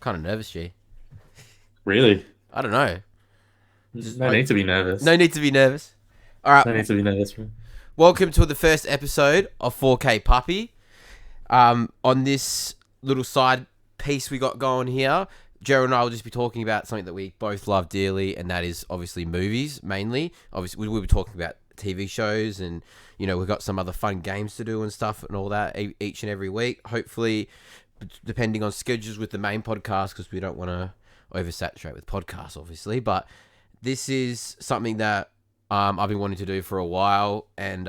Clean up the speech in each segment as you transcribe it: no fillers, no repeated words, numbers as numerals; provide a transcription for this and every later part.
Kind of nervous, G. Really? I don't know. No need to be nervous. No need to be nervous. All right. No need to be nervous. Welcome to the first episode of 4KPAPI. On this little side piece we got going here, Gerald and I will just be talking about something that we both love dearly, and that is obviously movies, mainly. Obviously, we'll be talking about TV shows, and, we've got some other fun games to do and stuff and all that each and every week. Hopefully, depending on schedules with the main podcast, because we don't want to oversaturate with podcasts, obviously. But this is something that I've been wanting to do for a while, and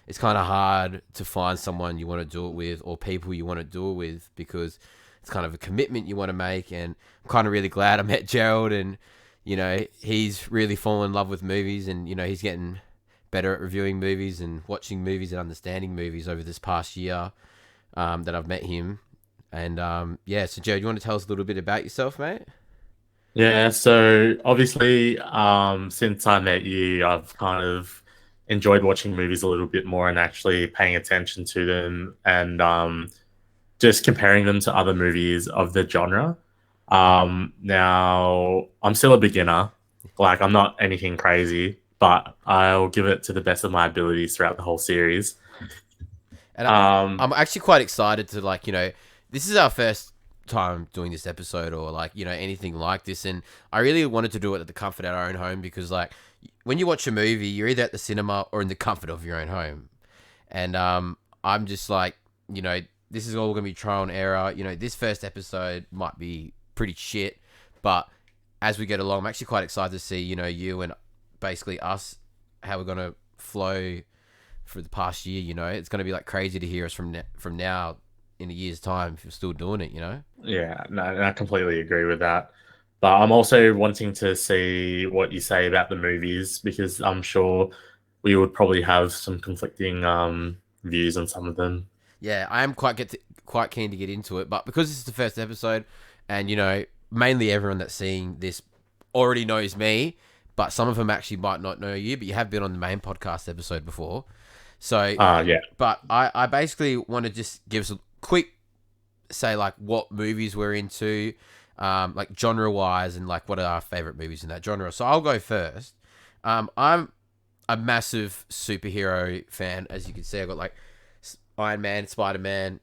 it's kind of hard to find someone you want to do it with or people you want to do it with because it's kind of a commitment you want to make. And I'm kind of really glad I met Gerald, and he's really fallen in love with movies, and he's getting better at reviewing movies and watching movies and understanding movies over this past year that I've met him. And so Gerald, you want to tell us a little bit about yourself, mate? Yeah, so obviously, since I met you, I've kind of enjoyed watching movies a little bit more and actually paying attention to them and just comparing them to other movies of the genre. Now, I'm still a beginner. Like, I'm not anything crazy, but I'll give it to the best of my abilities throughout the whole series. And Um, I'm actually quite excited to this is our first time doing this episode or anything like this, and I really wanted to do it at the comfort of our own home because when you watch a movie, you're either at the cinema or in the comfort of your own home, and I'm just this is all gonna be trial and error. This first episode might be pretty shit, but as we get along, I'm actually quite excited to see you and basically us how we're gonna flow for the past year. It's gonna be crazy to hear us from now in a year's time if you're still doing it. Yeah, no, I completely agree with that. But I'm also wanting to see what you say about the movies because I'm sure we would probably have some conflicting views on some of them. Yeah, I am quite keen to get into it, but because this is the first episode, and mainly everyone that's seeing this already knows me, but some of them actually might not know you, but you have been on the main podcast episode before. So, Yeah. but I basically want to just give us a quick say what movies we're into, genre wise, and what are our favorite movies in that genre. So I'll go first. I'm a massive superhero fan, as you can see. I got Iron Man, Spider Man,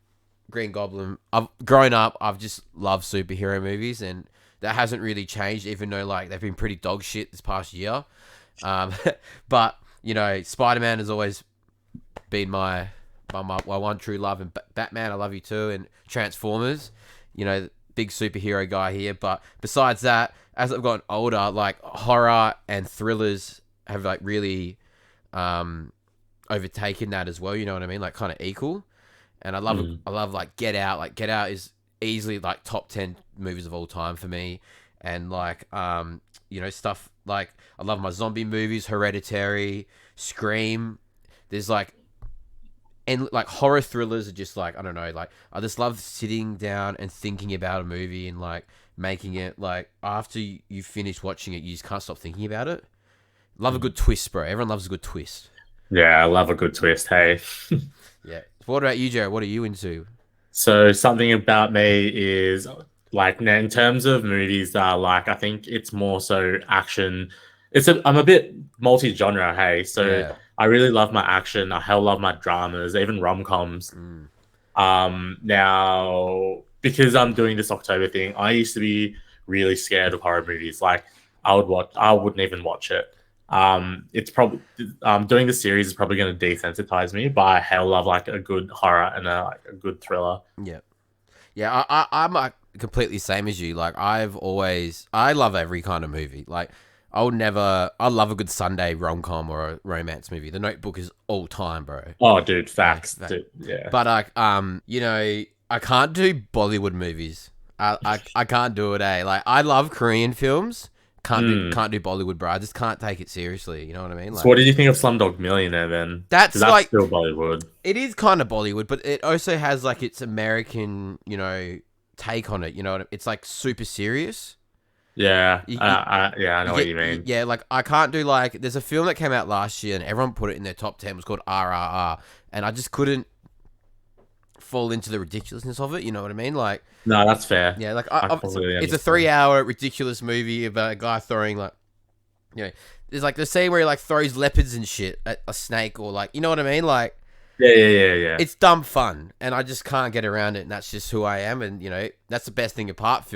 Green Goblin. I've grown up. I've just loved superhero movies, and that hasn't really changed, even though they've been pretty dog shit this past year. Um, but Spider Man has always been my one true love, and Batman, I love you too, and Transformers, big superhero guy here. But besides that, as I've gotten older, horror and thrillers have really overtaken that as well. You know what I mean? Kind of equal. And Mm. I love Get Out. Get Out is easily top 10 movies of all time for me. And stuff I love my zombie movies, Hereditary, Scream. There's and horror thrillers are just I don't know, I just love sitting down and thinking about a movie and making it after you finish watching it, you just can't stop thinking about it. Love a Mm. good twist, bro. Everyone loves a good twist. Yeah, I love a good twist. Hey. Yeah. So what about you, Jared? What are you into? So something about me is now in terms of movies that I like, I think it's more so action. I'm a bit multi-genre, hey. So Yeah. I really love my action. I hell love my dramas, even rom-coms. Mm. Now because I'm doing this October thing, I used to be really scared of horror movies. I wouldn't even watch it. It's probably doing the series is probably going to desensitize me, but I hell love a good horror and a good thriller. Yeah. Yeah, I'm completely same as you. I love every kind of movie. I love a good Sunday rom com or a romance movie. The Notebook is all time, bro. Oh, dude, Like, facts, that, dude, yeah. but I can't do Bollywood movies. I can't do it. I love Korean films. Mm. Can't do Bollywood, bro. I just can't take it seriously. You know what I mean? So, what did you think of Slumdog Millionaire then? Because That's that's still Bollywood. it is kind of Bollywood, but it also has its American, take on it. You know, it's super serious. Yeah, You, yeah, I know what you mean. yeah, I can't do there's a film that came out last year and everyone put it in their top 10. It was called RRR, and I just couldn't fall into the ridiculousness of it. You know what I mean? Like, No, that's fair. yeah, like I it's completely a understand. 3 hour ridiculous movie about a guy throwing like, you know, there's like the scene where he like throws leopards and shit at a snake or like, you know what I mean? Like, Yeah. it's dumb fun, and I just can't get around it, and that's just who I am. And you know, that's the best thing about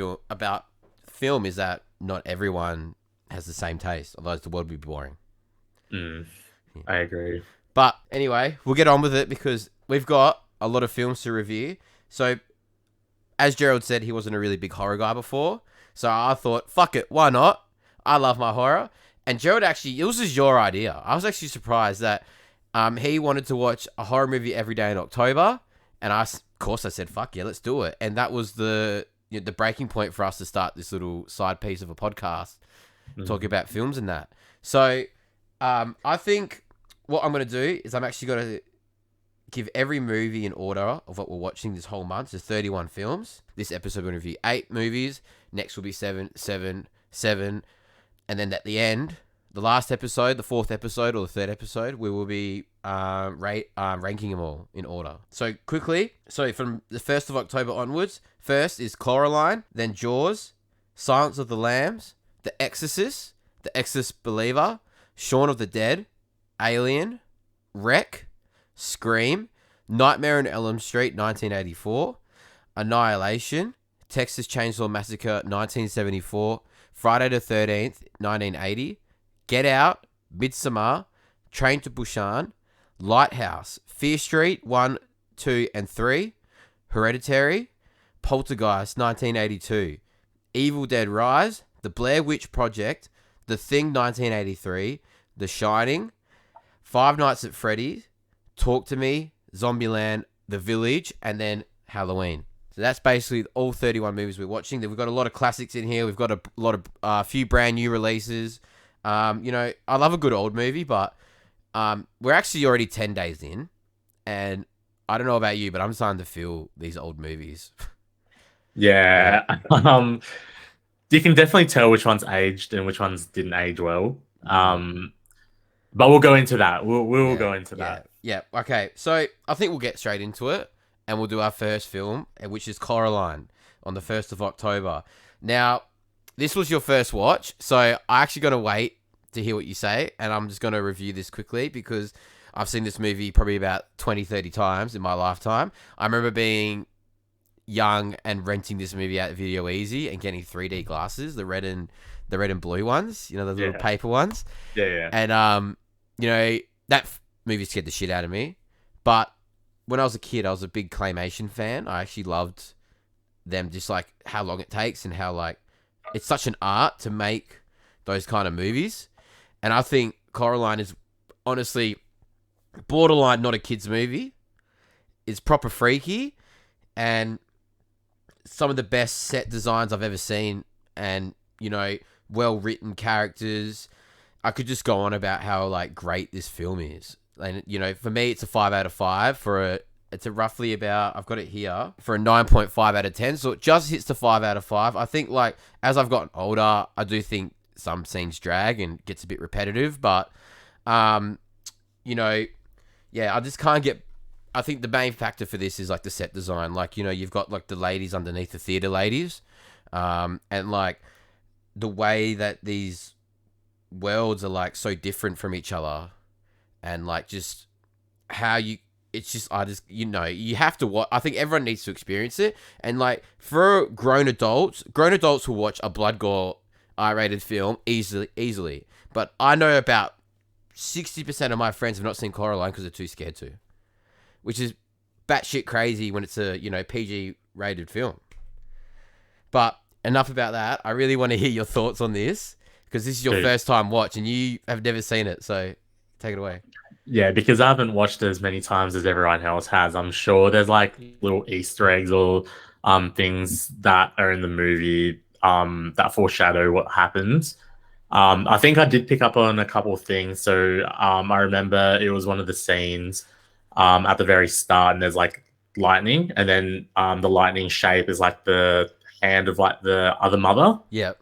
film is that not everyone has the same taste, otherwise the world would be boring. I agree. But anyway, we'll get on with it because we've got a lot of films to review. So, as Gerald said, he wasn't a really big horror guy before, so I thought, fuck it, why not? I love my horror. And Gerald actually, it was just your idea. I was actually surprised that he wanted to watch a horror movie every day in October, and of course, I said, "Fuck yeah, let's do it." And that was the breaking point for us to start this little side piece of a podcast, talking about films and that. So, I think what I'm going to do is I'm actually going to give every movie in order of what we're watching this whole month. There's 31 films. This episode we're going to review 8 movies. Next will be 7, 7, 7, and then at the end, the last episode, the 4th episode or the 3rd episode, we will be ranking them all in order. So quickly, from the 1st of October onwards, first is Coraline, then Jaws, Silence of the Lambs, The Exorcist, The Exorcist Believer, Shaun of the Dead, Alien, Wreck, Scream, Nightmare on Elm Street 1984, Annihilation, Texas Chainsaw Massacre 1974, Friday the 13th 1980, Get Out, Midsommar, Train to Busan, Lighthouse, Fear Street 1, 2 and 3, Hereditary, Poltergeist 1982, Evil Dead Rise, The Blair Witch Project, The Thing 1983, The Shining, Five Nights at Freddy's, Talk to Me, Zombieland, The Village, and then Halloween. So that's basically all 31 movies we're watching. Then we've got a lot of classics in here. We've got a few brand new releases. You know, I love a good old movie, but we're actually already 10 days in, and I don't know about you, but I'm starting to feel these old movies. Yeah. You can definitely tell which ones aged and which ones didn't age well. But we'll go into that. We'll go into that. Yeah. Okay. So I think we'll get straight into it, and we'll do our first film, which is Coraline, on the 1st of October. Now, this was your first watch, so I actually going to wait to hear what you say, and I'm just going to review this quickly because I've seen this movie probably about 20, 30 times in my lifetime. I remember being young and renting this movie out at Video Easy and getting 3D glasses, the red and blue ones, you know, the little paper ones. Yeah. And you know, that movie scared the shit out of me. But when I was a kid, I was a big claymation fan. I actually loved them, just like how long it takes and how like it's such an art to make those kind of movies. And I think Coraline is honestly borderline not a kid's movie. It's proper freaky and some of the best set designs I've ever seen, and you know, well written characters. I could just go on about how like great this film is. And you know, for me it's a 5 out of 5 it's a roughly about, I've got it here, for a 9.5 out of 10. So it just hits the 5 out of 5. I think like as I've gotten older, I do think some scenes drag and gets a bit repetitive, but you know, yeah, I just can't get. I think the main factor for this is like the set design. Like, you know, you've got like the ladies underneath the theater ladies, and like the way that these worlds are like so different from each other, and like just how it's just, you know, you have to watch. I think everyone needs to experience it, and like for grown adults will watch a blood gore R-rated film easily. But I know about 60% of my friends have not seen Coraline because they're too scared to, which is batshit crazy when it's a, you know, PG rated film. But enough about that. I really want to hear your thoughts on this because this is your first time watch and you have never seen it. So take it away. Yeah, because I haven't watched it as many times as everyone else has. I'm sure there's like little Easter eggs or things that are in the movie that foreshadow what happens. I think I did pick up on a couple of things. So I remember it was one of the scenes at the very start, and there's like lightning, and then the lightning shape is like the hand of like the other mother. Yeah.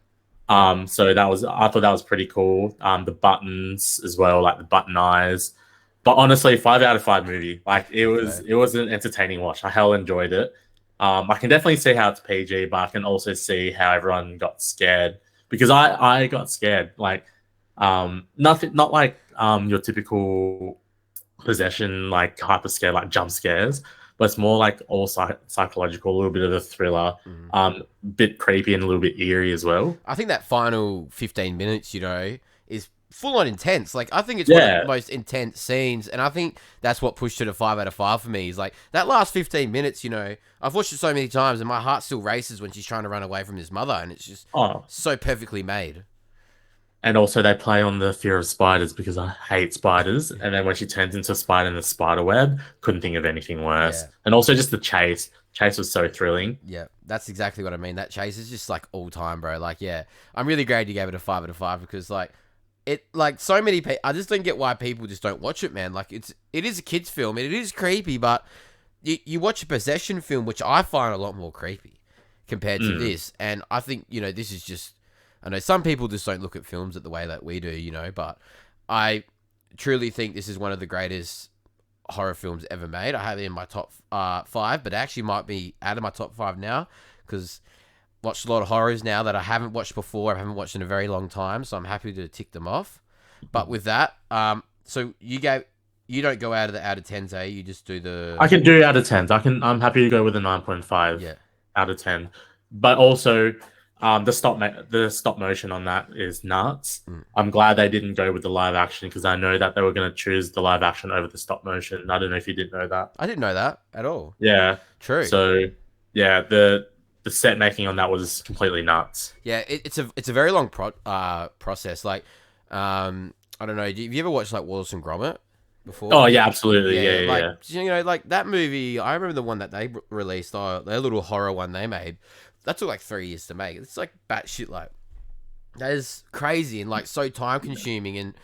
So I thought that was pretty cool. The buttons as well, like the button eyes. But honestly, 5 out of 5 movie. Like Okay. it was an entertaining watch. I hell enjoyed it. I can definitely see how it's PG, but I can also see how everyone got scared because I got scared. Like, nothing, not like your typical possession, like hyper scare, like jump scares, but it's more like all psychological, a little bit of a thriller, Mm. bit creepy and a little bit eerie as well. I think that final 15 minutes, is full on intense. Like, I think it's one of the Yeah. most intense scenes, and I think that's what pushed it a 5 out of 5 for me. Is like that last 15 minutes, I've watched it so many times, and my heart still races when she's trying to run away from his mother, and it's just Oh, so perfectly made. and also they play on the fear of spiders because I hate spiders. And then when she turns into a spider in the spider web, couldn't think of anything worse. Yeah. And also just the chase. Chase was so thrilling. Yeah, that's exactly what I mean. That chase is just like all time, bro. Like, yeah, I'm really glad you gave it a 5 out of 5 because like so many people. I just don't get why people just don't watch it, man. Like, it is a kids film. It is creepy, but you watch a possession film, which I find a lot more creepy compared to Mm. this. And I think this is just. I know some people just don't look at films the way that we do, but I truly think this is one of the greatest horror films ever made. I have it in my top 5, but it actually might be out of my top 5 now because watched a lot of horrors now that I haven't watched before. I haven't watched in a very long time, so I'm happy to tick them off. But with that, so you don't go out of tens, eh? You just do I the can do out of 10s. I'm happy to go with a 9.5 yeah. out of 10. But also, the stop motion on that is nuts. Mm. I'm glad they didn't go with the live action because I know that they were going to choose the live action over the stop motion. I don't know if you didn't know that. I didn't know that at all. Yeah. True. So yeah, the set making on that was completely nuts. Yeah, it's a very long process. Like, I don't know. Have you ever watched like Wallace and Gromit before? Oh yeah, absolutely. Yeah, Yeah, like yeah. like that movie. I remember the one that they released. Their little horror one they made. That took like 3 years to make. It's like batshit. Like that is crazy and like so time consuming. And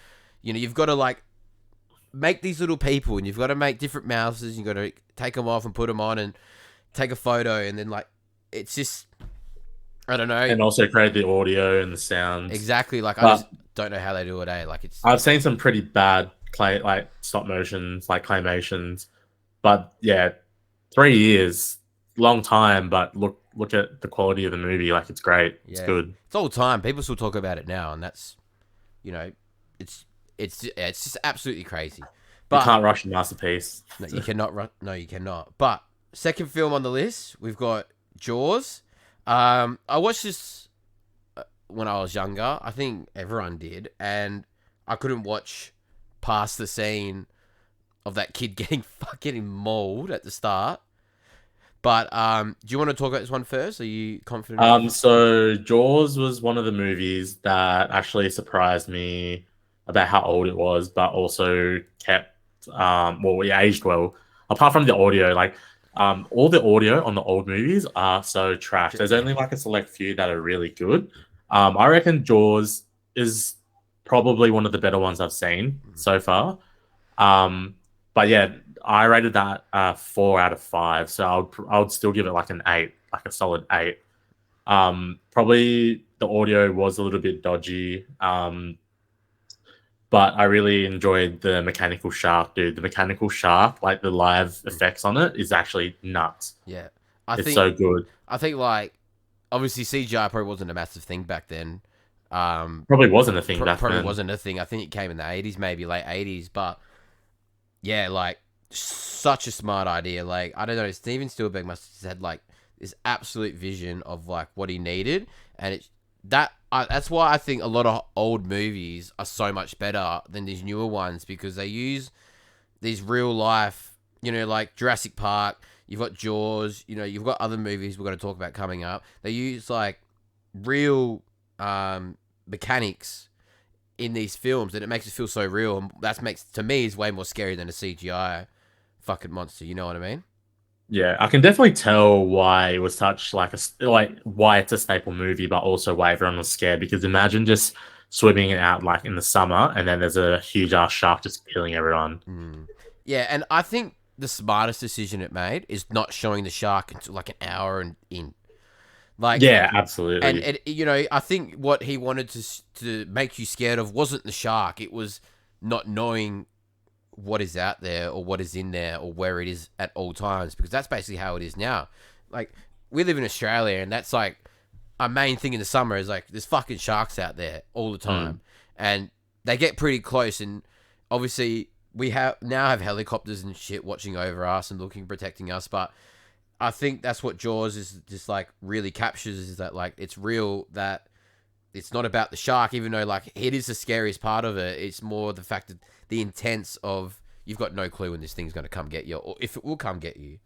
you've got to like make these little people, and you've got to make different mouses. You've got to take them off and put them on, and take a photo, and then like it's just I don't know And also create the audio and the sounds. exactly. Like I But just don't know how they do it. Like it's I've seen some pretty bad stop motions, like claymations. But yeah, 3 years, long time. But look at the quality of the movie. Like it's great. It's yeah, good. it's all time. People still talk about it now, and that's you know, it's it's just absolutely crazy. You But can't rush a masterpiece. no, you cannot. No, you cannot. But second film on the list, we've got Jaws. I watched this when I was younger. I think everyone did, and I couldn't watch past the scene of that kid getting mauled at the start. But do you want to talk about this one first? Are you confident enough? So Jaws was one of the movies that actually surprised me about how old it was, but also kept well, it aged well. Apart from the audio, like all the audio on the old movies are so trash. There's only like a select few that are really good. I reckon Jaws is probably one of the better ones I've seen so far. But yeah, I rated that 4 out of 5, so I would still give it like an 8, like a solid 8. Probably the audio was a little bit dodgy, but I really enjoyed the mechanical shark, dude. The mechanical shark, like the live effects on it, is actually nuts. Yeah, It's so good. I think like obviously CGI probably wasn't a massive thing back then. Probably wasn't a thing back Probably then. wasn't a thing. I think it came in the 80s, maybe late 80s. But yeah, like such a smart idea. Like I don't know, Steven Spielberg must have had like this absolute vision of like what he needed, and that's why I think a lot of old movies are so much better than these newer ones because they use these real life, like Jurassic Park. You've got Jaws. You've got other movies we're going to talk about coming up. They use like real mechanics in these films, and it makes it feel so real. And that makes to me is way more scary than a CGI fucking monster. You know what I mean? Yeah, I can definitely tell why it was such like why it's a staple movie, but also why everyone was scared. Because imagine just swimming it out like in the summer, and then there's a huge ass shark just killing everyone. Mm. Yeah, and I think the smartest decision it made is not showing the shark until like an hour and in. Like, Yeah, absolutely. and I think what he wanted to make you scared of wasn't the shark. It was not knowing what is out there or what is in there or where it is at all times, because that's basically how it is now. Like, we live in Australia, and that's like our main thing in the summer is like there's fucking sharks out there all the time, and they get pretty close. And obviously we now have helicopters and shit watching over us and protecting us. But I think that's what Jaws is just like really captures, is that like it's real, that it's not about the shark, even though like it is the scariest part of it. It's more the fact that the intense of you've got no clue when this thing's going to come get you or if it will come get you.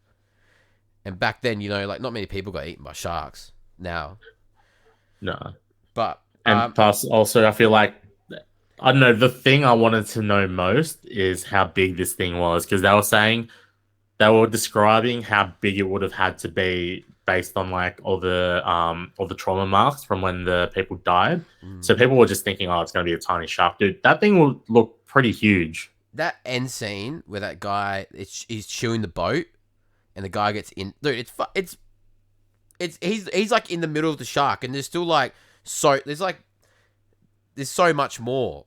And back then, you know, like not many people got eaten by sharks now. No. But and plus also I feel like, I don't know, the thing I wanted to know most is how big this thing was, because they were describing how big it would have had to be based on like all the trauma marks from when the people died. So people were just thinking, oh, it's going to be a tiny shark. Dude, that thing will look pretty huge. That end scene where that guy he's chewing the boat and the guy gets in, dude, he's like in the middle of the shark, and there's still like there's so much more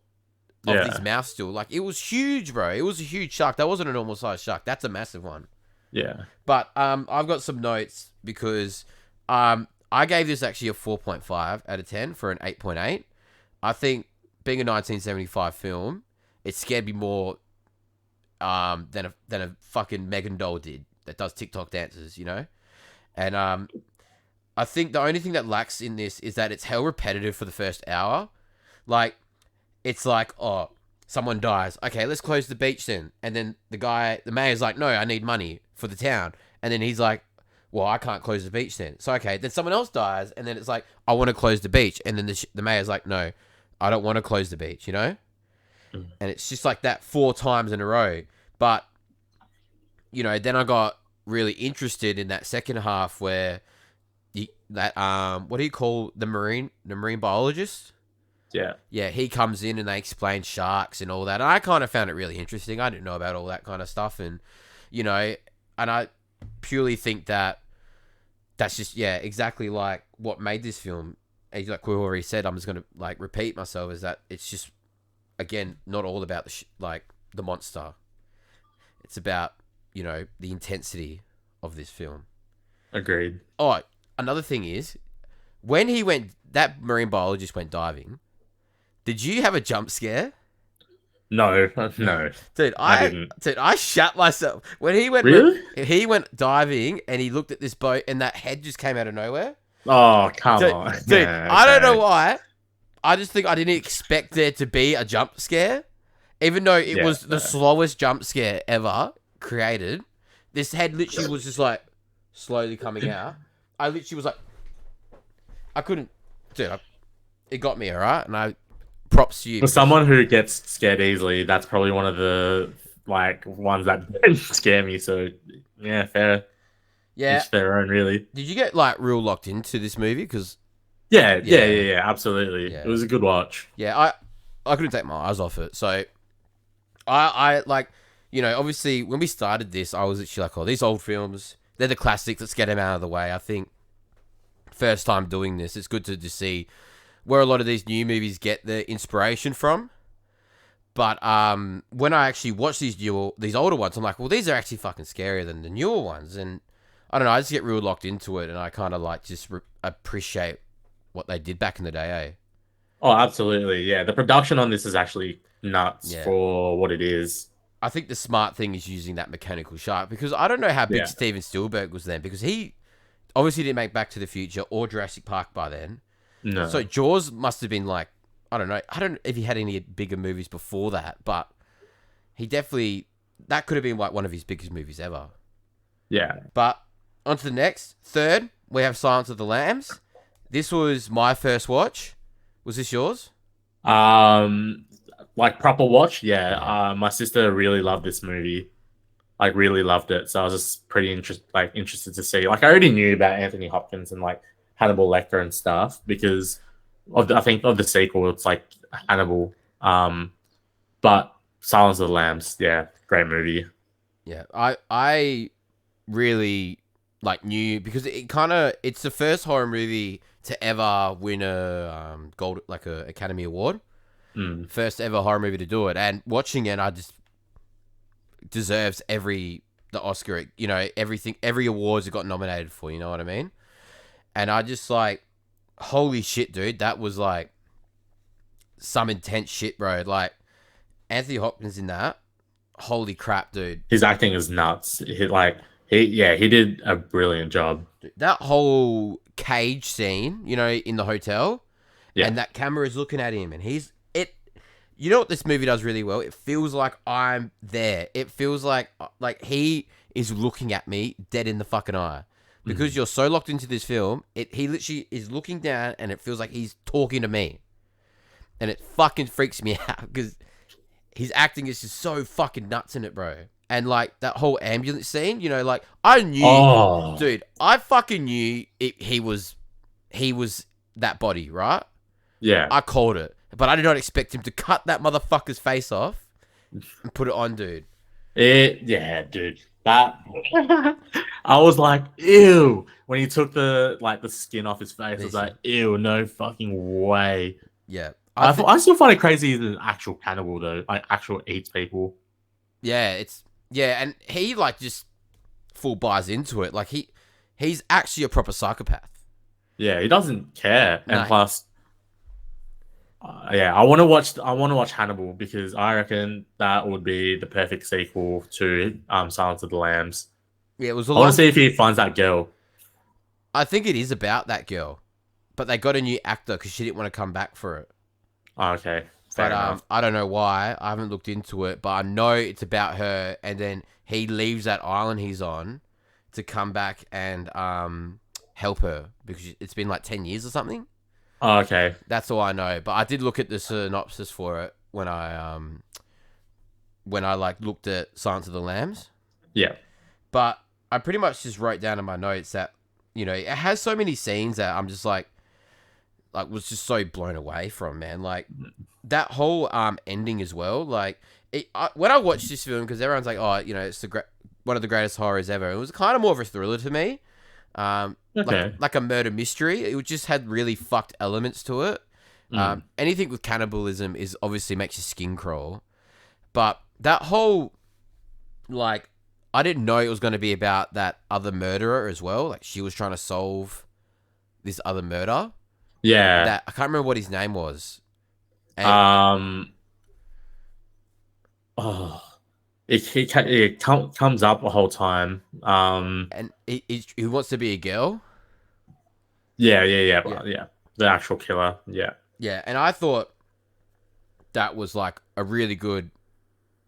of his mouth still. Like, it was huge, bro. It was a huge shark. That wasn't a normal size shark. That's a massive one. Yeah. But I've got some notes because I gave this actually a 4.5 out of 10 for an 8.8. I think being a 1975 film, it scared me more than a fucking Megan doll did that does TikTok dances, you know? And I think the only thing that lacks in this is that it's hell repetitive for the first hour. Like, it's like, oh, someone dies. Okay, let's close the beach then. And then the mayor's like, no, I need money for the town. And then he's like, well, I can't close the beach then. So, okay, then someone else dies. And then it's like, I want to close the beach. And then the mayor's like, no, I don't want to close the beach, you know? And it's just like that 4 times in a row. But, you know, then I got really interested in that second half where what do you call the marine biologist? Yeah, he comes in and they explain sharks and all that. And I kind of found it really interesting. I didn't know about all that kind of stuff. And, you know, and I purely think that that's just, yeah, exactly like what made this film. Like we already said, I'm just going to like repeat myself, is that it's just, again, not all about the monster. It's about, you know, the intensity of this film. Agreed. Oh, another thing is, when that marine biologist went diving, did you have a jump scare? No. Dude, I didn't. Dude, I shat myself. When he went he went diving and he looked at this boat and that head just came out of nowhere. Oh, come on. Dude, Yeah, okay. I don't know why. I just think I didn't expect there to be a jump scare. Even though it was the slowest jump scare ever created. This head literally was just like slowly coming out. I literally was like, I couldn't, dude, it got me, alright? And I, props to you. For someone who gets scared easily, that's probably one of the like ones that scare me. So yeah, fair. Yeah, each their own, really. Did you get like real locked into this movie? Because yeah, absolutely. Yeah. It was a good watch. Yeah, I couldn't take my eyes off it. So I like, you know, obviously when we started this, I was actually like, oh, these old films, they're the classics. Let's get them out of the way. I think first time doing this, it's good to just see where a lot of these new movies get the inspiration from. But when I actually watch these older ones, I'm like, well, these are actually fucking scarier than the newer ones. And I don't know, I just get real locked into it, and I kind of like just appreciate what they did back in the day, eh? Oh, absolutely. Yeah, the production on this is actually nuts for what it is. I think the smart thing is using that mechanical shark, because I don't know how big Steven Spielberg was then, because he obviously didn't make Back to the Future or Jurassic Park by then. No. So Jaws must have been like, I don't know if he had any bigger movies before that, but he definitely, that could have been like one of his biggest movies ever. Yeah. But on to the next. Third, we have Silence of the Lambs. This was my first watch. Was this yours? Like proper watch, yeah. My sister really loved this movie, like really loved it. So I was just pretty interested to see. Like I already knew about Anthony Hopkins and like Hannibal Lecter and stuff because I think of the sequel. It's like Hannibal, but Silence of the Lambs, yeah, great movie. Yeah, I really like knew because it's the first horror movie to ever win a Academy Award. First ever horror movie to do it, and watching it, I just deserves the Oscar, you know, every awards it got nominated for, you know what I mean? And I just like, holy shit, dude, that was like some intense shit, bro. Like Anthony Hopkins in that, holy crap, dude. His acting is nuts. He did a brilliant job. That whole cage scene, you know, in the hotel, Yeah. and that camera is looking at him, and you know what this movie does really well? It feels like I'm there. It feels like he is looking at me dead in the fucking eye. Because you're so locked into this film, he literally is looking down and it feels like he's talking to me. And it fucking freaks me out because his acting is just so fucking nuts in it, bro. And like that whole ambulance scene, you know, like I knew, dude, I fucking knew he was that body, right? Yeah. I called it. But I did not expect him to cut that motherfucker's face off and put it on, dude. Yeah, dude. That I was like, ew. When he took the skin off his face, I was like, ew, no fucking way. Yeah. I still find it crazy he's an actual cannibal though. Like actual eats people. Yeah, and he like just full buys into it. Like he's actually a proper psychopath. Yeah, he doesn't care. No. And plus I want to watch Hannibal because I reckon that would be the perfect sequel to Silence of the Lambs. Yeah, it was. I want to see if he finds that girl. I think it is about that girl, but they got a new actor because she didn't want to come back for it. Oh, okay, fair enough. I don't know why. I haven't looked into it, but I know it's about her. And then he leaves that island he's on to come back and help her because it's been like 10 years or something. Oh, okay. That's all I know. But I did look at the synopsis for it when I like looked at Silence of the Lambs. Yeah. But I pretty much just wrote down in my notes that, you know, it has so many scenes that I'm just like was just so blown away from, man. Like that whole ending as well. Like when I watched this film, because everyone's like, oh, you know, it's one of the greatest horrors ever. It was kind of more of a thriller to me. Okay. Like a murder mystery. It just had really fucked elements to it. Anything with cannibalism is obviously makes your skin crawl. But that whole, like, I didn't know it was going to be about that other murderer as well. Like, she was trying to solve this other murder. Yeah. I can't remember what his name was. And, It comes up the whole time. And he wants to be a girl. Yeah. The actual killer. Yeah. Yeah, and I thought that was like a really good,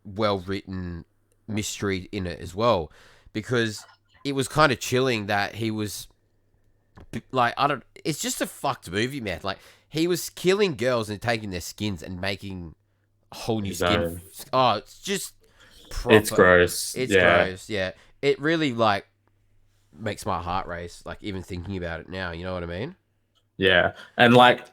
well-written mystery in it as well, because it was kind of chilling that he was like, it's just a fucked movie, man. Like, he was killing girls and taking their skins and making a whole new skin. Oh, it's just proper. It's gross. It's gross. Yeah, it really like makes my heart race. Like even thinking about it now, you know what I mean? Yeah, and like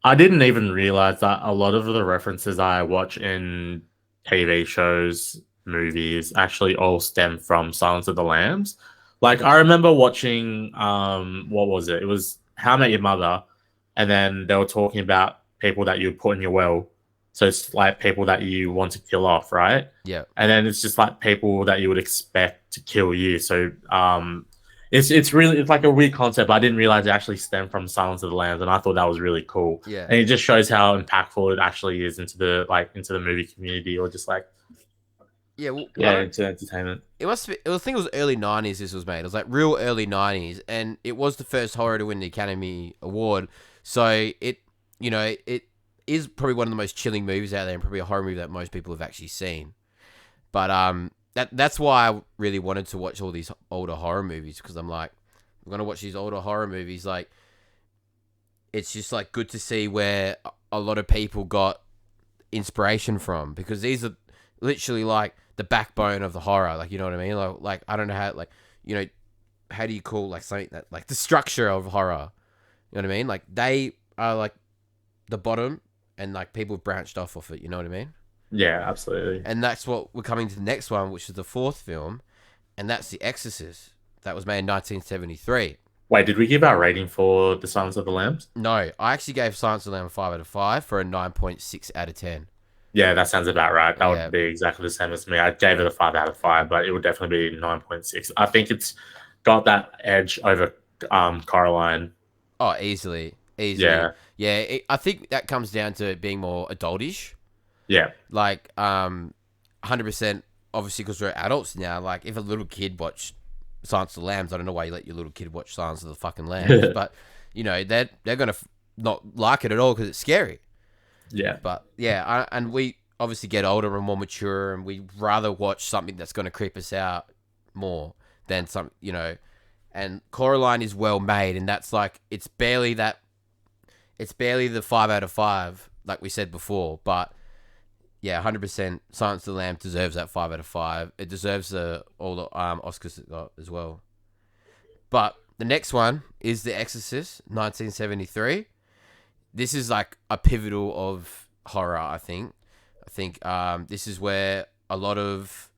I didn't even realize that a lot of the references I watch in TV shows, movies, actually all stem from Silence of the Lambs. Like I remember watching, what was it? It was How I Met Your Mother, and then they were talking about people that you put in your well. So it's like people that you want to kill off, right? Yeah. And then it's just like people that you would expect to kill you. So it's like a weird concept, but I didn't realize it actually stemmed from Silence of the Lambs, and I thought that was really cool. Yeah. And it just shows how impactful it actually is into the movie community, or just like into entertainment. It must be. I think it was early 90s. This was made. It was like real early 90s, and it was the first horror to win the Academy Award. So it is probably one of the most chilling movies out there, and probably a horror movie that most people have actually seen. But that's why I really wanted to watch all these older horror movies, because I'm like, I'm gonna watch these older horror movies. Like, it's just like good to see where a lot of people got inspiration from, because these are literally like the backbone of the horror. Like, you know what I mean? Like I don't know how, like, you know, how do you call like something that like the structure of horror? You know what I mean? Like they are like the bottom, and like people have branched off of it. You know what I mean? Yeah, absolutely. And that's what we're coming to the next one, which is the fourth film, and that's The Exorcist. That was made in 1973. Wait, did we give our rating for The Silence of the Lambs? No, I actually gave Silence of the Lambs 5 out of 5 for a 9.6 out of 10. Yeah, that sounds about right. That Yeah. would be exactly the same as me. I gave it a 5 out of 5, but it would definitely be 9.6. I think it's got that edge over Coraline. Oh, easily, easily. Yeah, Yeah, I think that comes down to it being more adultish. yeah, Like, 100%. Obviously, because we're adults now. Like, if a little kid watched Silence of the Lambs, I don't know why you let your little kid watch Silence of the fucking Lambs, but they're gonna not like it at all because it's scary. yeah. But yeah, and we obviously get older and more mature, and we rather watch something that's gonna creep us out more than some. And Coraline is well made, and that's like it's barely that. It's barely the 5 out of 5, like we said before, but yeah, 100%. Silence of the Lamb deserves that 5 out of 5. It deserves all the Oscars it got as well. But the next one is The Exorcist, 1973. This is like a pivotal of horror. I think this is where a lot of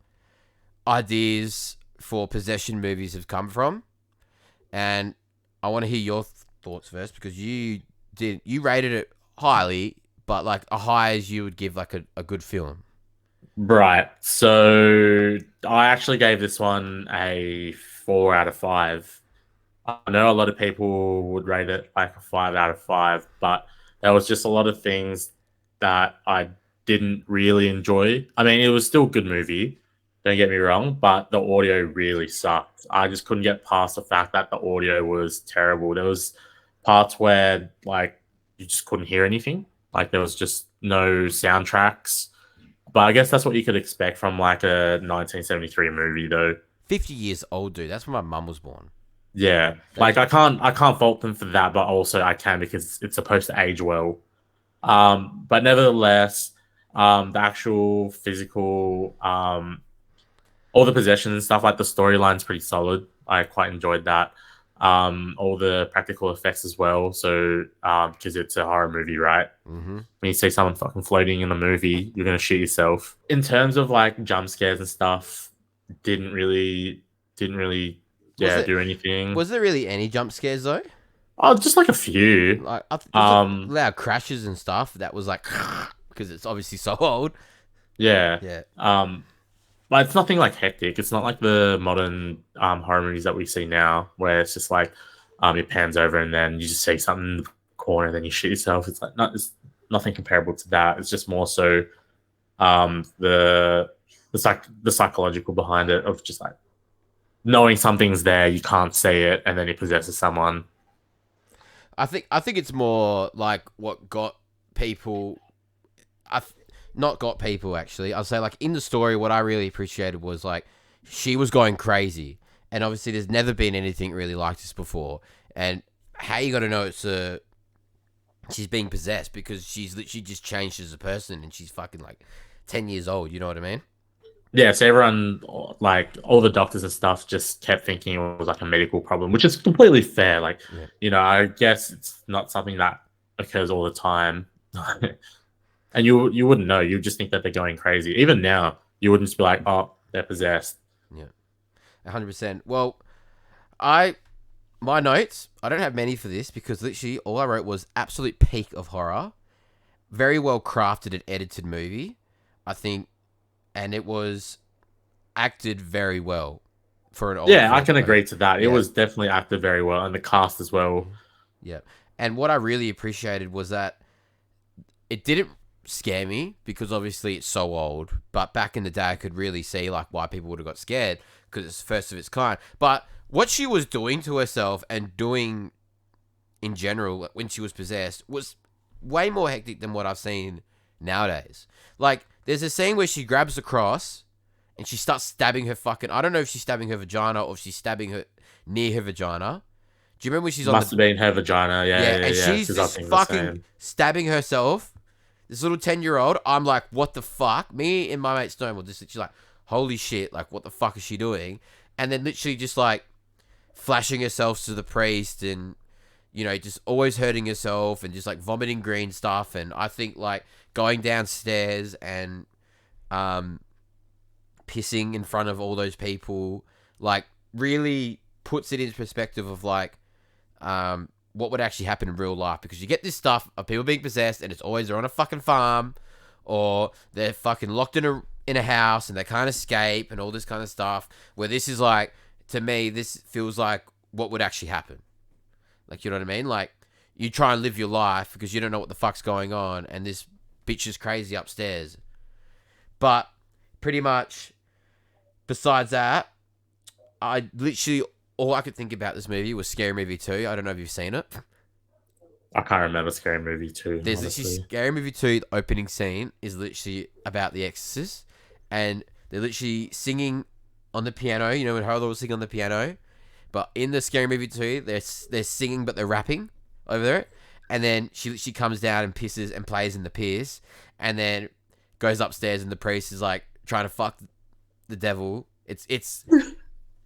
ideas for possession movies have come from, and I want to hear your thoughts first because you rated it highly, but like a high as you would give like a good film. Right. So I actually gave this one a 4 out of 5. I know a lot of people would rate it like a 5 out of 5, but there was just a lot of things that I didn't really enjoy. I mean, it was still a good movie, don't get me wrong, but the audio really sucked. I just couldn't get past the fact that the audio was terrible. There was parts where like you just couldn't hear anything. Like there was just no soundtracks. But I guess that's what you could expect from like a 1973 movie though. 50 years old, dude. That's when my mum was born. Yeah, That's like I can't fault them for that, but also I can because it's supposed to age well. But nevertheless, the actual physical, all the possessions and stuff, like the storyline's pretty solid. I quite enjoyed that. All the practical effects as well. So, because it's a horror movie, right? Mm-hmm. When you see someone fucking floating in a movie, you're gonna shoot yourself. In terms of like jump scares and stuff, didn't really, Was yeah, it do anything. was there really any jump scares though? Oh, just like a few. Like there's Um, loud crashes and stuff that was like because it's obviously so old. yeah. Yeah. But it's nothing like hectic. It's not like the modern horror movies that we see now, where it's just like it pans over and then you just see something in the corner and then you shoot yourself. It's like not it's nothing comparable to that. It's just more so the psychological behind it of just like knowing something's there, you can't see it, and then it possesses someone. I think it's more like what got people. I th- Not got people actually. I'll say like in the story, what I really appreciated was like she was going crazy, and obviously there's never been anything really like this before. And how you got to know she's being possessed because she's literally just changed as a person, and she's fucking like 10 years old. You know what I mean? Yeah, so everyone, like all the doctors and stuff, just kept thinking it was like a medical problem, which is completely fair. Like, Yeah. I guess it's not something that occurs all the time, and you wouldn't know. You would just think that they're going crazy. Even now, you wouldn't just be like, "Oh, they're possessed." Yeah. 100%. Well, I my notes. I don't have many for this because literally all I wrote was absolute peak of horror. Very well crafted and edited movie, I think, and it was acted very well for an older Yeah, I film. can agree to that. It Yeah, was definitely acted very well, and the cast as well. yeah. And what I really appreciated was that it didn't scare me because obviously it's so old. But back in the day, I could really see like why people would have got scared because it's first of its kind. But what she was doing to herself and doing in general when she was possessed was way more hectic than what I've seen nowadays. Like, there's a scene where she grabs the cross and she starts stabbing her fucking. I don't know if she's stabbing her vagina or if she's stabbing her near her vagina. Do you remember when she's on Must the. have been her vagina. Yeah, Yeah, yeah, and yeah. she's Because I just think the fucking same. stabbing herself. This little 10-year-old. I'm like, what the fuck? Me and my mate Stone were just literally like, holy shit, like, what the fuck is she doing? And then literally just like flashing herself to the priest and just always hurting herself and just like vomiting green stuff. And I think like going downstairs and pissing in front of all those people, like really puts it into perspective of like what would actually happen in real life because you get this stuff of people being possessed and it's always they're on a fucking farm or they're fucking locked in a house and they can't escape and all this kind of stuff. Where this is like, to me, this feels like what would actually happen. Like, you know what I mean? Like, you try and live your life because you don't know what the fuck's going on, and this bitch is crazy upstairs. But pretty much, besides that, I literally, all I could think about this movie was Scary Movie 2. I don't know if you've seen it. I can't remember Scary Movie 2. There's honestly. literally Scary Movie 2, the opening scene is literally about the Exorcist, and they're literally singing on the piano. You know when Harold was singing on the piano? But in the Scary Movie 2, they're singing, but they're rapping over there. And then she comes down and pisses and plays in the piss, and then goes upstairs, and the priest is like trying to fuck the devil. It's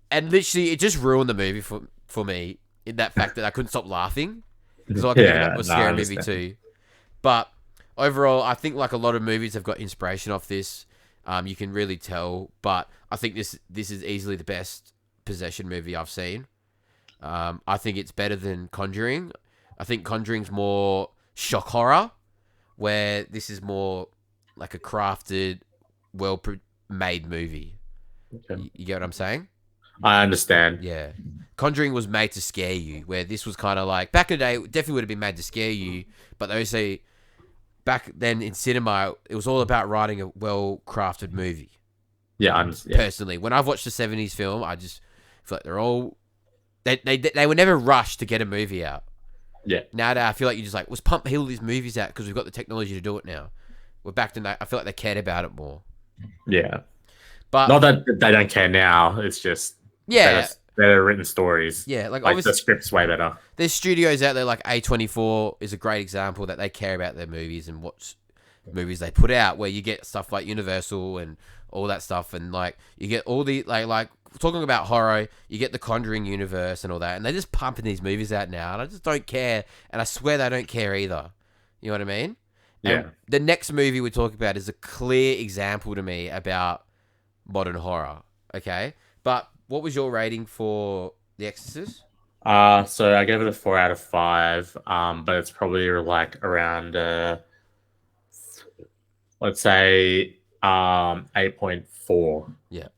and literally it just ruined the movie for me in that fact that I couldn't stop laughing because all I could think about was Scary Movie 2. But overall, I think like a lot of movies have got inspiration off this. You can really tell, but I think this is easily the best possession movie I've seen. I think it's better than Conjuring. I think Conjuring's more shock horror, where this is more like a crafted, well-made movie. Okay. You get what I'm saying? I understand. Yeah. Conjuring was made to scare you, where this was kind of like, back in the day, it definitely would have been made to scare you, but they say back then in cinema, it was all about writing a well-crafted movie. Yeah, Personally, when I've watched the 70s film, I just feel like they're all... They were never rushed to get a movie out. Yeah. Nowadays, I feel like you just like, let's pump all these movies out because we've got the technology to do it now. We're back to that. I feel like they cared about it more. Yeah. But not that they don't care now. It's just better written stories. Yeah, like the script's way better. There's studios out there like A24 is a great example that they care about their movies and what movies they put out. Where you get stuff like Universal and all that stuff, and like you get all the like talking about horror, you get the Conjuring universe and all that, and they're just pumping these movies out now, and I just don't care, and I swear they don't care either. You know what I mean? Yeah. And the next movie we talk about is a clear example to me about modern horror. Okay, but what was your rating for The Exorcist? So I gave it a 4 out of 5. But it's probably like around let's say 8.4. Yeah.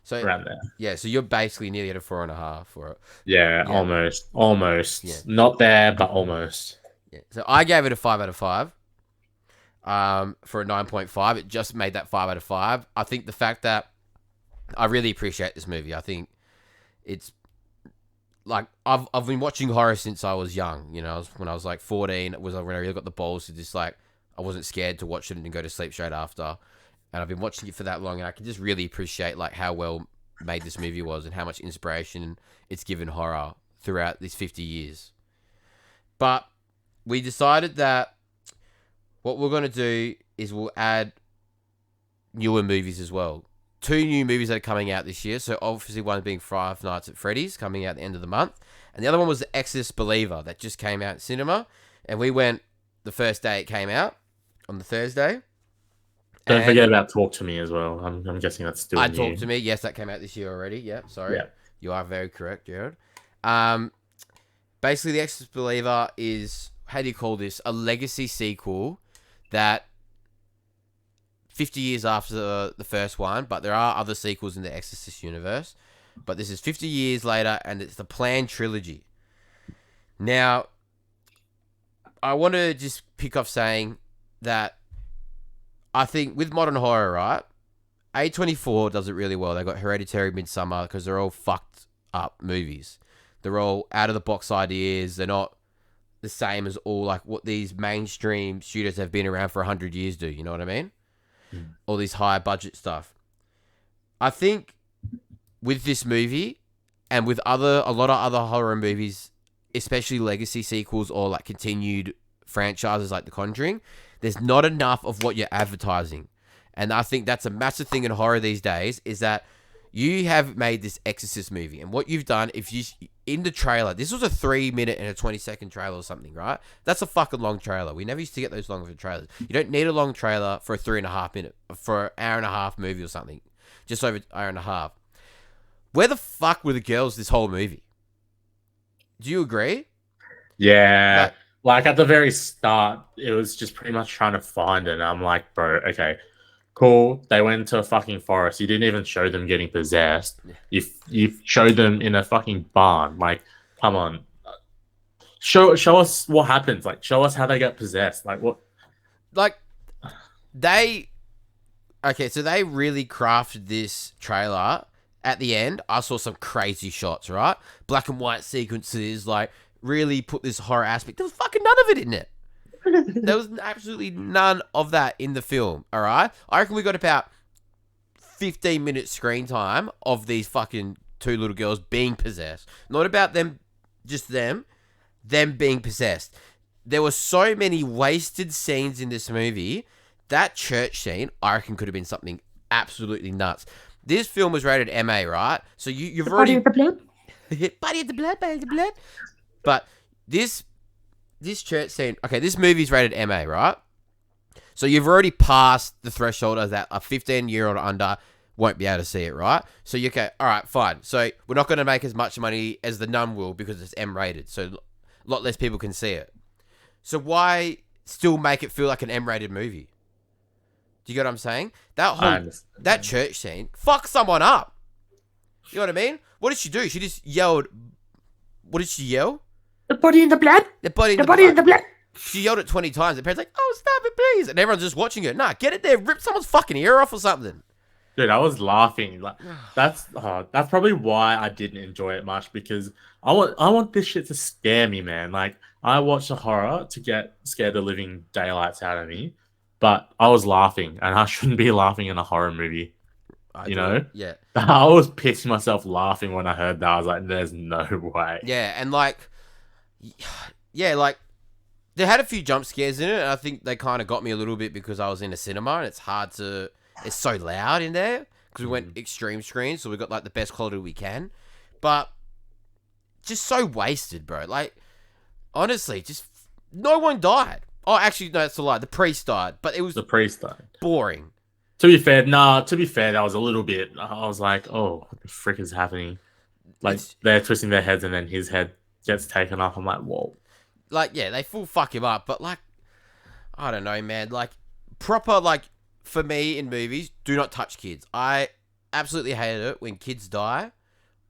So around there. Yeah, so you're basically nearly at a 4.5 for it. Yeah, almost. Yeah. Not there, but almost. Yeah. So I gave it a 5 out of 5. For a 9.5, it just made that 5 out of 5. I think the fact that I really appreciate this movie. I think it's like I've been watching horror since I was young. You know, when I was like 14, it was when I really got the balls to just like I wasn't scared to watch it and go to sleep straight after. And I've been watching it for that long, and I can just really appreciate like how well made this movie was and how much inspiration it's given horror throughout these 50 years. But we decided that what we're going to do is we'll add newer movies as well. 2 new movies that are coming out this year. So obviously one being Five Nights at Freddy's coming out at the end of the month. And the other one was The Exorcist Believer that just came out in cinema. And we went the first day it came out on the Thursday. Don't forget about Talk to Me as well. I'm guessing that's still new. Talk to Me. Yes, that came out this year already. Yeah, sorry. Yeah. You are very correct, Gerald. Basically, The Exorcist Believer is, how do you call this? A legacy sequel that 50 years after the first one, but there are other sequels in the Exorcist universe. But this is 50 years later, and it's the planned trilogy. Now, I want to just pick off saying that I think with modern horror, right, A24 does it really well. They got Hereditary, Midsommar, because they're all fucked up movies. They're all out-of-the-box ideas. They're not the same as all like what these mainstream studios have been around for 100 years do. You know what I mean? All these high budget stuff. I think with this movie and with a lot of other horror movies, especially legacy sequels or like continued franchises like The Conjuring, there's not enough of what you're advertising. And I think that's a massive thing in horror these days is that you have made this Exorcist movie, and what you've done, if you in the trailer, this was a 3-minute and a 20-second trailer or something, right? That's a fucking long trailer. We never used to get those long for trailers. You don't need a long trailer for a 3.5 minute, for an hour and a half movie or something, just over an hour and a half. Where the fuck were the girls this whole movie? Do you agree? Yeah. Like at the very start, it was just pretty much trying to find it. And I'm like, bro, okay, cool. They went to a fucking forest. You didn't even show them getting possessed. Yeah. You showed them in a fucking barn. Like, come on, show us what happens. Like, show us how they get possessed. Like, what? Like they okay, so they really crafted this trailer. At the end, I saw some crazy shots, right? Black and white sequences, like really put this horror aspect. There was fucking none of it in it. There was absolutely none of that in the film, all right? I reckon we got about 15 minutes screen time of these fucking two little girls being possessed. Not about them, just them being possessed. There were so many wasted scenes in this movie. That church scene, I reckon, could have been something absolutely nuts. This film was rated MA, right? So you've already Body of the blood. Buddy of the blood, buddy of the blood. But this church scene, okay, this movie's rated MA, right? So you've already passed the threshold of that a 15-year-old under won't be able to see it, right? So you okay, all right, fine. So we're not going to make as much money as The Nun will because it's M rated, so a lot less people can see it. So why still make it feel like an M rated movie? Do you get what I'm saying? That church scene, fuck someone up. You know what I mean? What did she do? She just yelled. What did she yell? The body in the blood. The body in The the body in the blood. She yelled it 20 times. The parents like, oh, stop it, please. And everyone's just watching it. Nah, get it there. Rip someone's fucking ear off or something. Dude, I was laughing. Like that's probably why I didn't enjoy it much because I want this shit to scare me, man. Like I watch the horror to get scared the living daylights out of me, but I was laughing, and I shouldn't be laughing in a horror movie. You know? Yeah. I was pissing myself laughing when I heard that. I was like, "There's no way." Yeah, and like, yeah, like they had a few jump scares in it, and I think they kind of got me a little bit because I was in a cinema, and it's so loud in there because we went extreme screen, so we got like the best quality we can, but just so wasted, bro. Like, honestly, just no one died. Oh, actually, no, that's a lie. The priest died, but it was The priest died. boring. To be fair, that was a little bit. I was like, "Oh, what the frick is happening?" Like they're twisting their heads, and then his head gets taken off. I'm like, "Whoa!" Like, yeah, they full fuck him up, but like, I don't know, man. Like, proper, like, for me in movies, do not touch kids. I absolutely hate it when kids die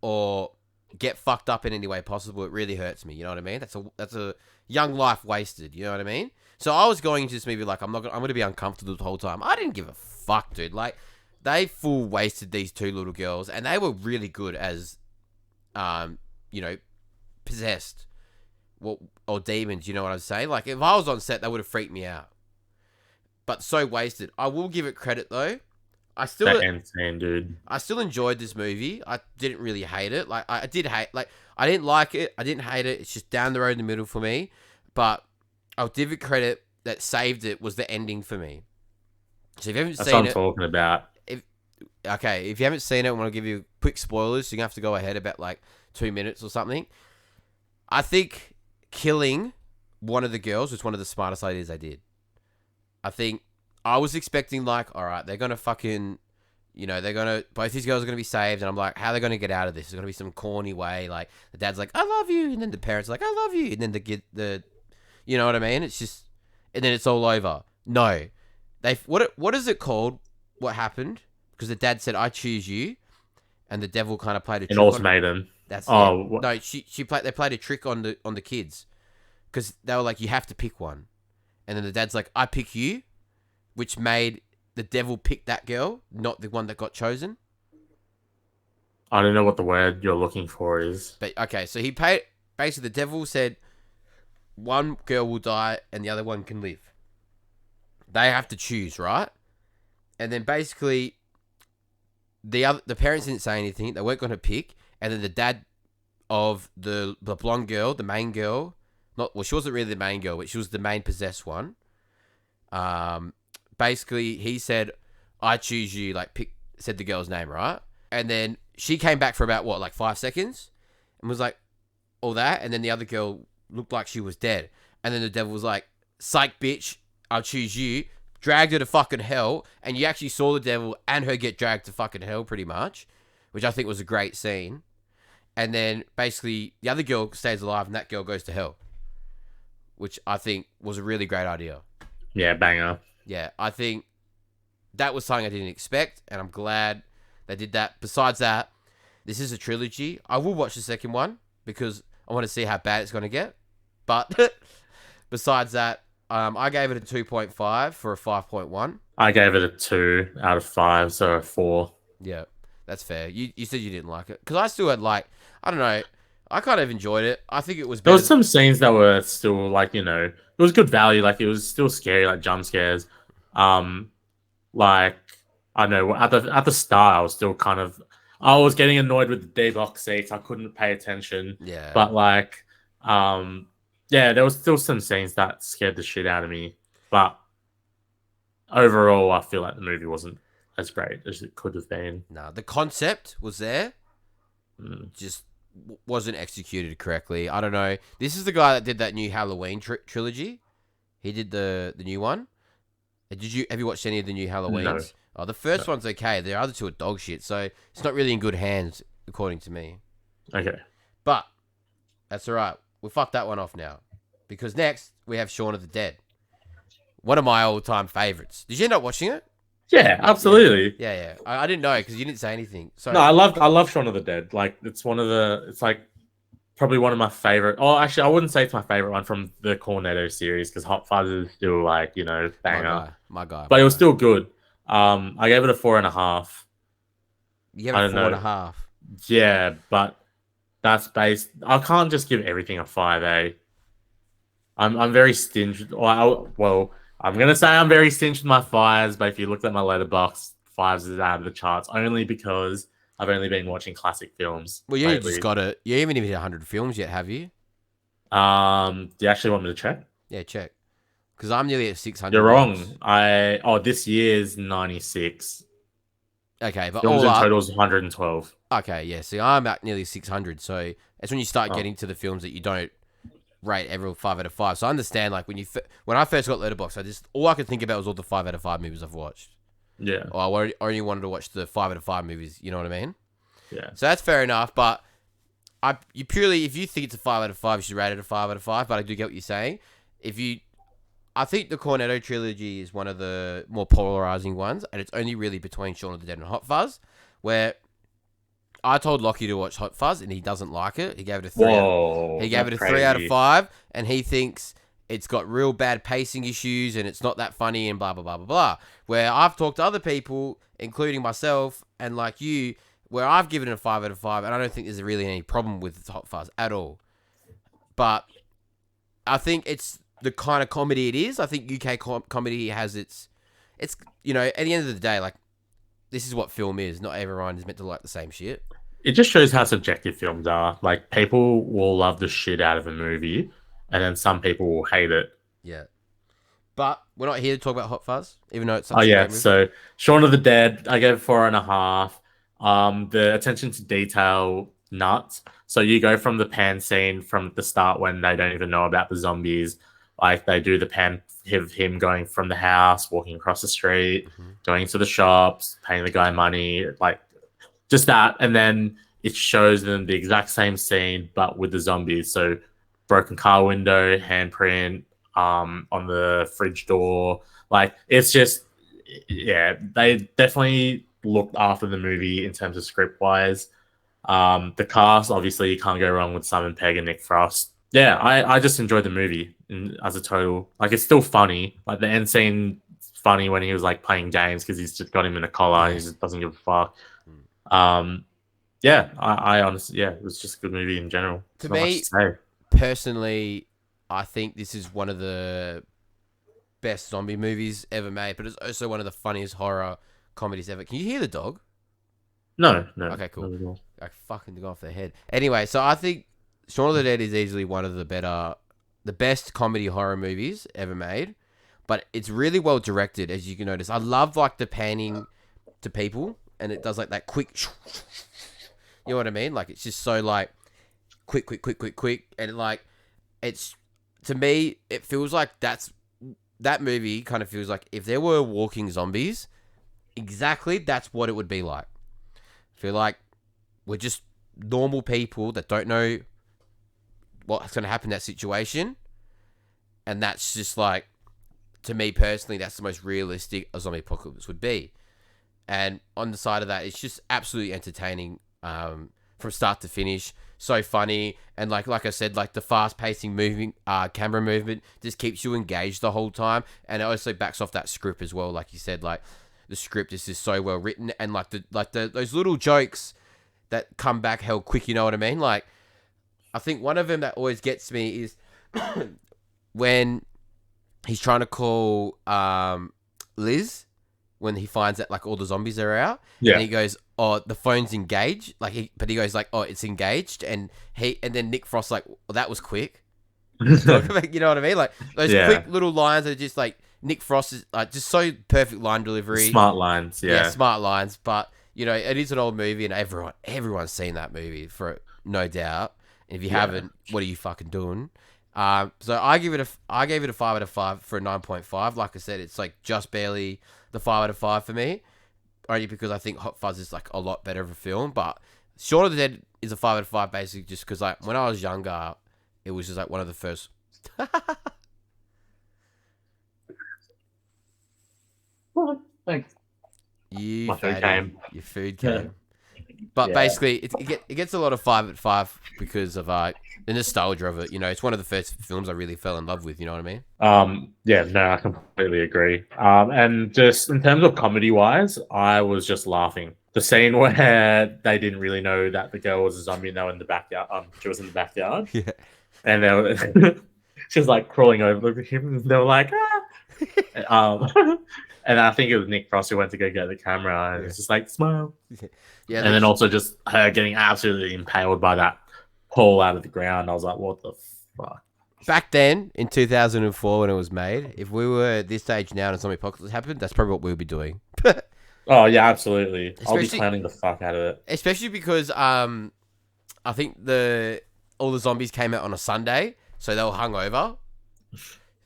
or get fucked up in any way possible. It really hurts me. You know what I mean? That's a young life wasted. You know what I mean? So I was going into this movie like I'm gonna be uncomfortable the whole time. I didn't give a fuck, dude. Like, they full wasted these two little girls, and they were really good as, you know, possessed. Or demons, you know what I'm saying? Like, if I was on set, that would have freaked me out. But so wasted. I will give it credit, though. That insane, dude. I still enjoyed this movie. I didn't really hate it. Like, I did hate... Like, I didn't like it. I didn't hate it. It's just down the road in the middle for me. But I'll give it credit that saved it was the ending for me. So if you haven't That's seen what I'm it... talking about. If you haven't seen it, I want to give you quick spoilers. So you're going to have to go ahead about, like, 2 minutes or something. I think killing one of the girls was one of the smartest ideas they did. I think I was expecting, like, all right, they're going to fucking, you know, both these girls are going to be saved. And I'm like, how are they going to get out of this? There's going to be some corny way. Like, the dad's like, I love you. And then the parents are like, I love you. And then you know what I mean? It's just, and then it's all over. No. What is it called? What happened? Because the dad said, I choose you. And the devil kind of played a trick. An ultimatum. That's no. They played a trick on the kids because they were like, you have to pick one, and then the dad's like, I pick you, which made the devil pick that girl, not the one that got chosen. I don't know what the word you're looking for is. But okay, so he paid. Basically, the devil said one girl will die and the other one can live. They have to choose, right? And then basically, the parents didn't say anything. They weren't going to pick. And then the dad of the blonde girl, the main girl, she wasn't really the main girl, but she was the main possessed one. Basically, he said, I choose you, said the girl's name, right? And then she came back for about, 5 seconds? And was like, all that? And then the other girl looked like she was dead. And then the devil was like, psych, bitch, I'll choose you. Dragged her to fucking hell. And you actually saw the devil and her get dragged to fucking hell, pretty much. Which I think was a great scene. And then basically the other girl stays alive and that girl goes to hell. which I think was a really great idea. Yeah, banger. Yeah, I think that was something I didn't expect, and I'm glad they did that. Besides that, this is a trilogy. I will watch the second one because I want to see how bad it's going to get. But besides that, I gave it a 2.5 for a 5.1. I gave it a 2 out of 5, so a 4. Yeah, that's fair. You said you didn't like it because I still had I don't know. I kind of enjoyed it. I think it was There better. was some scenes that were still it was good value. Like it was still scary, like jump scares. Like I don't know at the start, I was getting annoyed with the D box seats. I couldn't pay attention. Yeah, But yeah, there was still some scenes that scared the shit out of me. But overall, I feel like the movie wasn't as great as it could have been. no, the concept was there, Mm. just wasn't executed correctly. I don't know. This is the guy that did that new Halloween trilogy. He did the new one. Have you watched any of the new Halloweens? No. Oh, the first one's okay. The other two are dog shit, so it's not really in good hands, according to me. Okay. But that's all right. We'll fuck that one off now, because next we have Shaun of the Dead, one of my all-time favorites. Did you end up watching it? Yeah, absolutely. Yeah. I didn't know because you didn't say anything. So No, I love Shaun of the Dead. Like it's like probably one of my favorite. Oh, actually, I wouldn't say it's my favorite one from the Cornetto series because Hot Fuzz is still banger. My guy. But it was still good. I gave it a 4.5. You gave it a 4.5. Yeah, but that's based. I can't just give everything a 5. I'm very stingy. Well, I'm gonna say I'm very stingy with my 5s, but if you looked at my letterbox, 5s is out of the charts only because I've only been watching classic films. Well, you lately. just got it. You haven't even hit 100 films yet, have you? Do you actually want me to check? Yeah, check. Because I'm nearly at 600. You're wrong. This year's 96. Okay, but Films all in up. total is 112. Okay, yeah. See, I'm at nearly 600. So that's when you start Oh. getting to the films that you don't rate every 5 out of 5. So I understand, like, when I first got Letterboxd, all I could think about was all the 5 out of 5 movies I've watched. Yeah. Or I only wanted to watch the 5 out of 5 movies. You know what I mean? Yeah. So that's fair enough. But if you think it's a 5 out of 5, you should rate it a 5 out of 5. But I do get what you're saying. I think the Cornetto trilogy is one of the more polarizing ones, and it's only really between Shaun of the Dead and Hot Fuzz, where I told Lockie to watch Hot Fuzz, and he doesn't like it. He gave it a 3. He gave it a 3 out of 5, and he thinks it's got real bad pacing issues, and it's not that funny, and blah blah blah blah blah. Where I've talked to other people, including myself and like you, where I've given it a 5 out of 5, and I don't think there's really any problem with Hot Fuzz at all. But I think it's the kind of comedy it is. I think UK comedy has its, at the end of the day, like, this is what film is. Not everyone is meant to like the same shit. It just shows how subjective films are. Like, people will love the shit out of a movie, and then some people will hate it. Yeah. But we're not here to talk about Hot Fuzz, even though it's such Oh, a yeah. great movie. So, Shaun of the Dead, I gave 4.5. The attention to detail, nuts. So, you go from the pan scene from the start when they don't even know about the zombies. Like, they do the pan of him going from the house, walking across the street, going to the shops, paying the guy money, like, just that. And then it shows them the exact same scene, but with the zombies. So, broken car window, handprint on the fridge door. Like, it's just, yeah, they definitely looked after the movie in terms of script-wise. The cast, obviously, you can't go wrong with Simon Pegg and Nick Frost. Yeah, I just enjoyed the movie as a total. Like, it's still funny. Like, the end scene funny when he was, like, playing games because he's just got him in a collar and he just doesn't give a fuck. Yeah, I honestly, it was just a good movie in general. To Not much me, to say. personally, I think this is one of the best zombie movies ever made, but it's also one of the funniest horror comedies ever. Can you hear the dog? No. Okay, cool. Not at all. I fucking go off their head. Anyway, so I think Shaun of the Dead is easily one of the best comedy horror movies ever made, but it's really well directed, as you can notice. I love, like, the panning to people, and it does, like, that quick, you know what I mean? Like, it's just so, like, quick, and, like, it's, to me, it feels like that movie kind of feels like if there were walking zombies, exactly that's what it would be like. I feel like we're just normal people that don't know what's going to happen in that situation, and that's just like, to me personally, that's the most realistic a zombie apocalypse would be. And on the side of that, it's just absolutely entertaining from start to finish. So funny, and like I said, like the fast pacing moving camera movement just keeps you engaged the whole time, and it also backs off that script as well. Like you said, like the script is just so well written, and like the those little jokes that come back hell quick. You know what I mean? Like I think one of them that always gets me is when he's trying to call Liz when he finds that like all the zombies are out, and he goes, "Oh, the phone's engaged." But he goes like, "Oh, it's engaged," and then Nick Frost like, "Well, that was quick." You know what I mean? Like those quick little lines are just like Nick Frost is like just so perfect line delivery, smart lines, smart lines. But you know, it is an old movie, and everyone's seen that movie for no doubt. And if you haven't, what are you fucking doing? So I gave it a 5 out of 5 for a 9.5. Like I said, it's like just barely the 5 out of 5 for me, only because I think Hot Fuzz is like a lot better of a film. But Shaun of the Dead is a 5 out of 5 basically just because like when I was younger, it was just like one of the first. Thanks. Your food came. Yeah. But basically, it gets a lot of 5 out of 5 because of the nostalgia of it. You know, it's one of the first films I really fell in love with. You know what I mean? Yeah, no, I completely agree. And just in terms of comedy wise, I was just laughing. The scene where they didn't really know that the girl was a zombie and they were in the backyard. She was in the backyard. Yeah. And they were, she was like crawling over him. And they were like, ah. And I think it was Nick Frost who went to go get the camera, and it's just like smile. Yeah. And then also just her getting absolutely impaled by that pole out of the ground. I was like, what the fuck? Back then, in 2004, when it was made, if we were at this age now and zombie apocalypse happened, that's probably what we would be doing. Oh yeah, absolutely. I'll be clowning the fuck out of it. Especially because I think all the zombies came out on a Sunday, so they were hungover.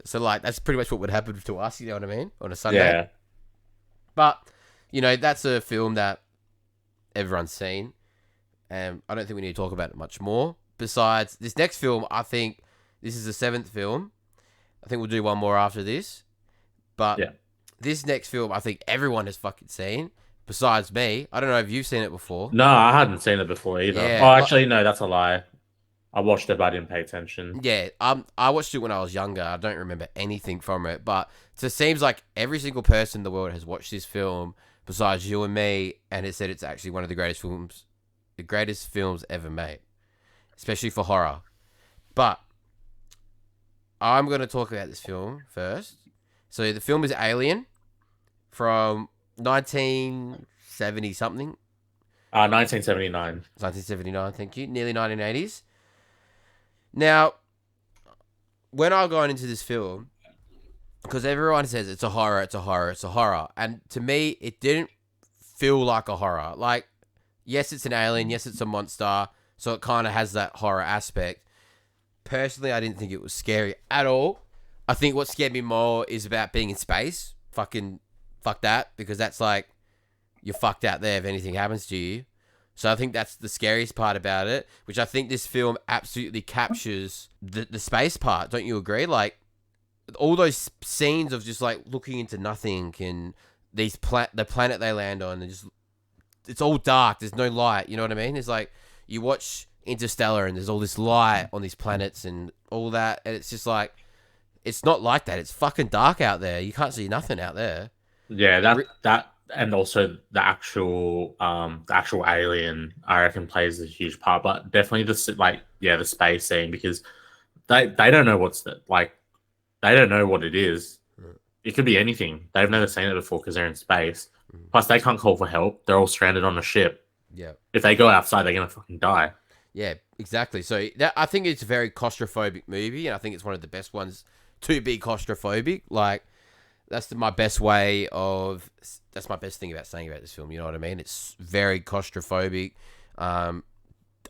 So like that's pretty much what would happen to us. You know what I mean? On a Sunday. Yeah. But you know that's a film that everyone's seen, and I don't think we need to talk about it much more. Besides this next film, I think this is the 7th film. I think we'll do one more after this. But this next film, I think everyone has fucking seen. Besides me, I don't know if you've seen it before. No, I hadn't seen it before either. Yeah, oh, actually, no, that's a lie. I watched it, but I didn't pay attention. Yeah, I watched it when I was younger. I don't remember anything from it, but it seems like every single person in the world has watched this film besides you and me, and it said it's actually one of the greatest films ever made, especially for horror. But I'm going to talk about this film first. So the film is Alien from 1970 something. 1979. 1979, thank you. Nearly 1980s. Now, when I got into this film, because everyone says it's a horror, it's a horror, it's a horror. And to me, it didn't feel like a horror. Like, yes, it's an alien. Yes, it's a monster. So it kind of has that horror aspect. Personally, I didn't think it was scary at all. I think what scared me more is about being in space. Fuck that. Because that's like, you're fucked out there if anything happens to you. So I think that's the scariest part about it, which I think this film absolutely captures the space part. Don't you agree? Like, all those scenes of just like looking into nothing and the planet they land on, and just it's all dark. There's no light. You know what I mean? It's like you watch Interstellar and there's all this light on these planets and all that, and it's just like it's not like that. It's fucking dark out there. You can't see nothing out there. Yeah, that and also the actual alien, I reckon, plays a huge part. But definitely the space scene, because they don't know they don't know what it is. It could be anything. They've never seen it before because they're in space. Plus, they can't call for help. They're all stranded on a ship. Yeah. If they go outside, they're gonna fucking die. Yeah, exactly. So I think it's a very claustrophobic movie, and I think it's one of the best ones to be claustrophobic. Like, that's my best thing about saying about this film. You know what I mean? It's very claustrophobic.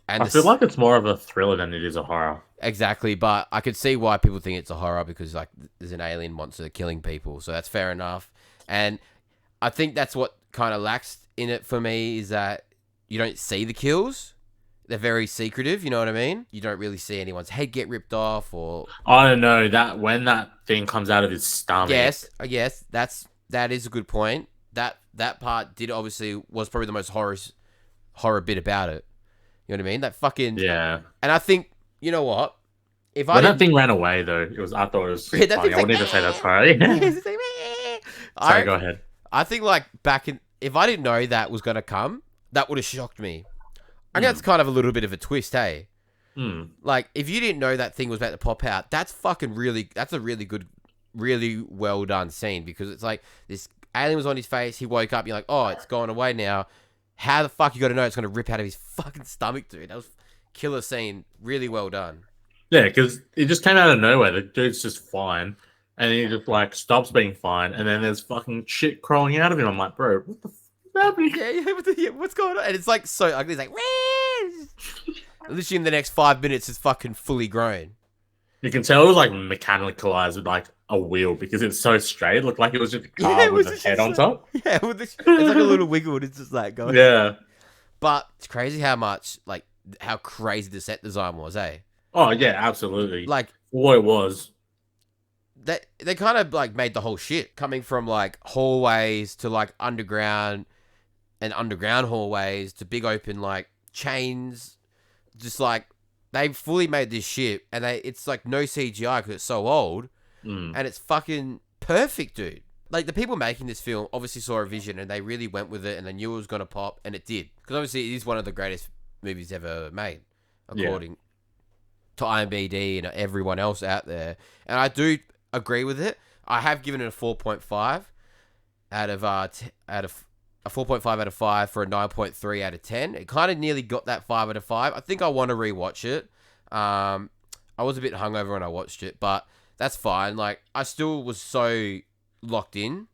And I feel like it's more of a thriller than it is a horror. Exactly, but I could see why people think it's a horror, because like there's an alien monster killing people, so that's fair enough. And I think that's what kind of lacks in it for me, is that you don't see the kills. they're very secretive. You know what I mean? You don't really see anyone's head get ripped off, or I don't know that when that thing comes out of his stomach. yes, that is a good point. That part did obviously was probably the most horror bit about it. You know what I mean? That fucking Yeah. and I think you know what? If I When that didn't, thing ran away, though, I thought it was that funny. thing's I like, wouldn't even say that's funny. it's like, "Meh." Sorry, go ahead. I think like back in, if I didn't know that was gonna come, that would have shocked me. I think that's kind of a little bit of a twist, hey. Like if you didn't know that thing was about to pop out, that's a really good, really well done scene because it's like this alien was on his face. He woke up. You're like, oh, it's gone away now. How the fuck you got to know it's gonna rip out of his fucking stomach, dude? That was killer scene. Really well done. Yeah, because it just came out of nowhere. The dude's just fine. And then he just like stops being fine. And then there's fucking shit crawling out of him. I'm like, bro, what the fuck is happening? Yeah, what's going on? And it's like so ugly. It's like, literally in the next 5 minutes, it's fucking fully grown. You can tell it was like mechanicalized with like a wheel because it's so straight. It looked like it was just a car with a head on top. Yeah, it's like a little wiggle and it's just like going. Yeah. But it's crazy how crazy the set design was, eh? Oh, yeah, absolutely. Like, what it was. They kind of like made the whole shit coming from like hallways to like underground hallways to big open like chains. Just like they fully made this shit and it's like no CGI because it's so old and it's fucking perfect, dude. Like the people making this film obviously saw a vision and they really went with it and they knew it was going to pop and it did. Because obviously it is one of the greatest movies ever made according to IMDb and everyone else out there. And I do agree with it. I have given it a 4.5 out of a 4.5 out of 5 for a 9.3 out of 10. It kind of nearly got that 5 out of 5. I think I want to rewatch it. I was a bit hungover when I watched it, but that's fine. Like I still was so locked in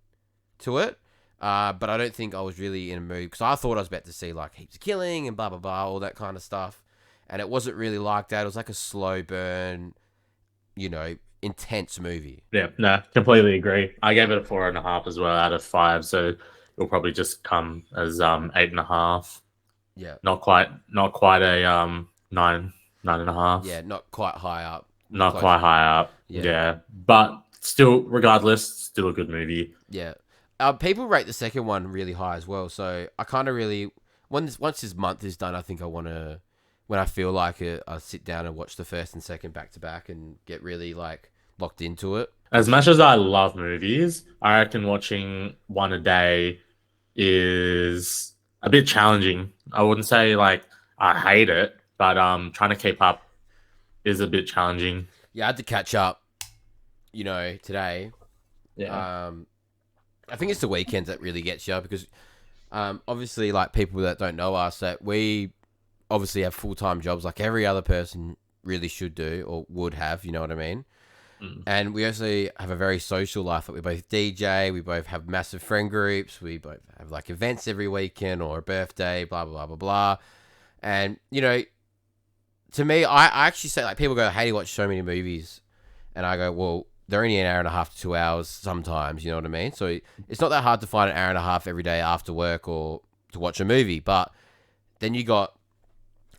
to it. But I don't think I was really in a mood because I thought I was about to see like heaps of killing and blah blah blah, all that kind of stuff. And it wasn't really like that. It was like a slow burn, intense movie. Yeah, no, completely agree. I gave it a 4.5 as well out of 5, so it'll probably just come as 8.5. Yeah, not quite a 9.5. Yeah, not quite high up. Not quite high up. Yeah, but still, regardless, still a good movie. Yeah, people rate the second one really high as well. So I kind of really once this month is done, I think I want to. When I feel like it, I sit down and watch the first and second back to back and get really like locked into it. As much as I love movies, I reckon watching one a day is a bit challenging. I wouldn't say like I hate it, but trying to keep up is a bit challenging. Yeah, I had to catch up, today. Yeah. I think it's the weekends that really gets you because obviously like people that don't know us, that we obviously have full-time jobs like every other person really should do or would have, you know what I mean? And we also have a very social life that we both DJ, we both have massive friend groups, we both have like events every weekend or a birthday, blah, blah, blah, blah, blah. And, to me, I actually say like people go, hey, you watch so many movies. And I go, well, they're only an hour and a half to 2 hours sometimes, you know what I mean? So it's not that hard to find an hour and a half every day after work or to watch a movie. But then you got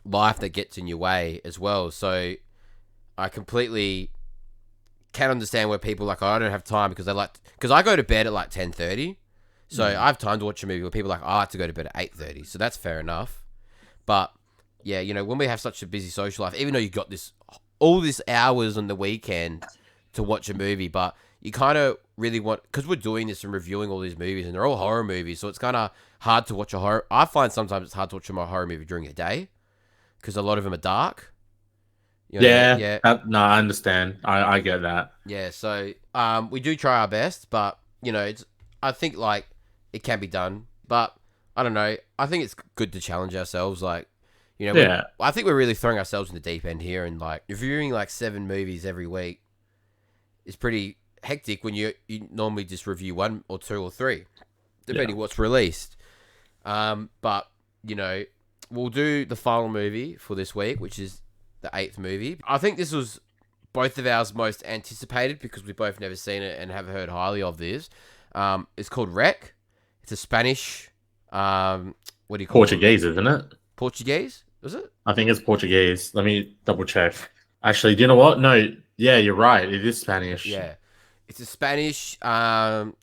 life that gets in your way as well. So I completely can understand where people are like, oh, I don't have time because I go to bed at like 10:30. So I have time to watch a movie where people are like, oh, I have to go to bed at 8:30. So that's fair enough. But yeah, when we have such a busy social life, even though you got all this hours on the weekend to watch a movie, but you kind of really want, because we're doing this and reviewing all these movies and they're all horror movies. So it's kind of hard to watch a horror. I find sometimes it's hard to watch a horror movie during the day because a lot of them are dark. Yeah. No, I understand. I get that. Yeah. So we do try our best, but I think like it can be done, but I don't know. I think it's good to challenge ourselves. Like, I think we're really throwing ourselves in the deep end here, and like reviewing like 7 movies every week is pretty hectic when you normally just review 1 or 2 or 3, depending what's released. But we'll do the final movie for this week, which is the 8th movie. I think this was both of ours most anticipated because we both never seen it and have heard highly of this. It's called Wreck. It's a Spanish, what do you call Portuguese, isn't it? Portuguese? Was it? I think it's Portuguese. Let me double check. Actually, do you know what? No, yeah, you're right. It is Spanish. Yeah, it's a Spanish found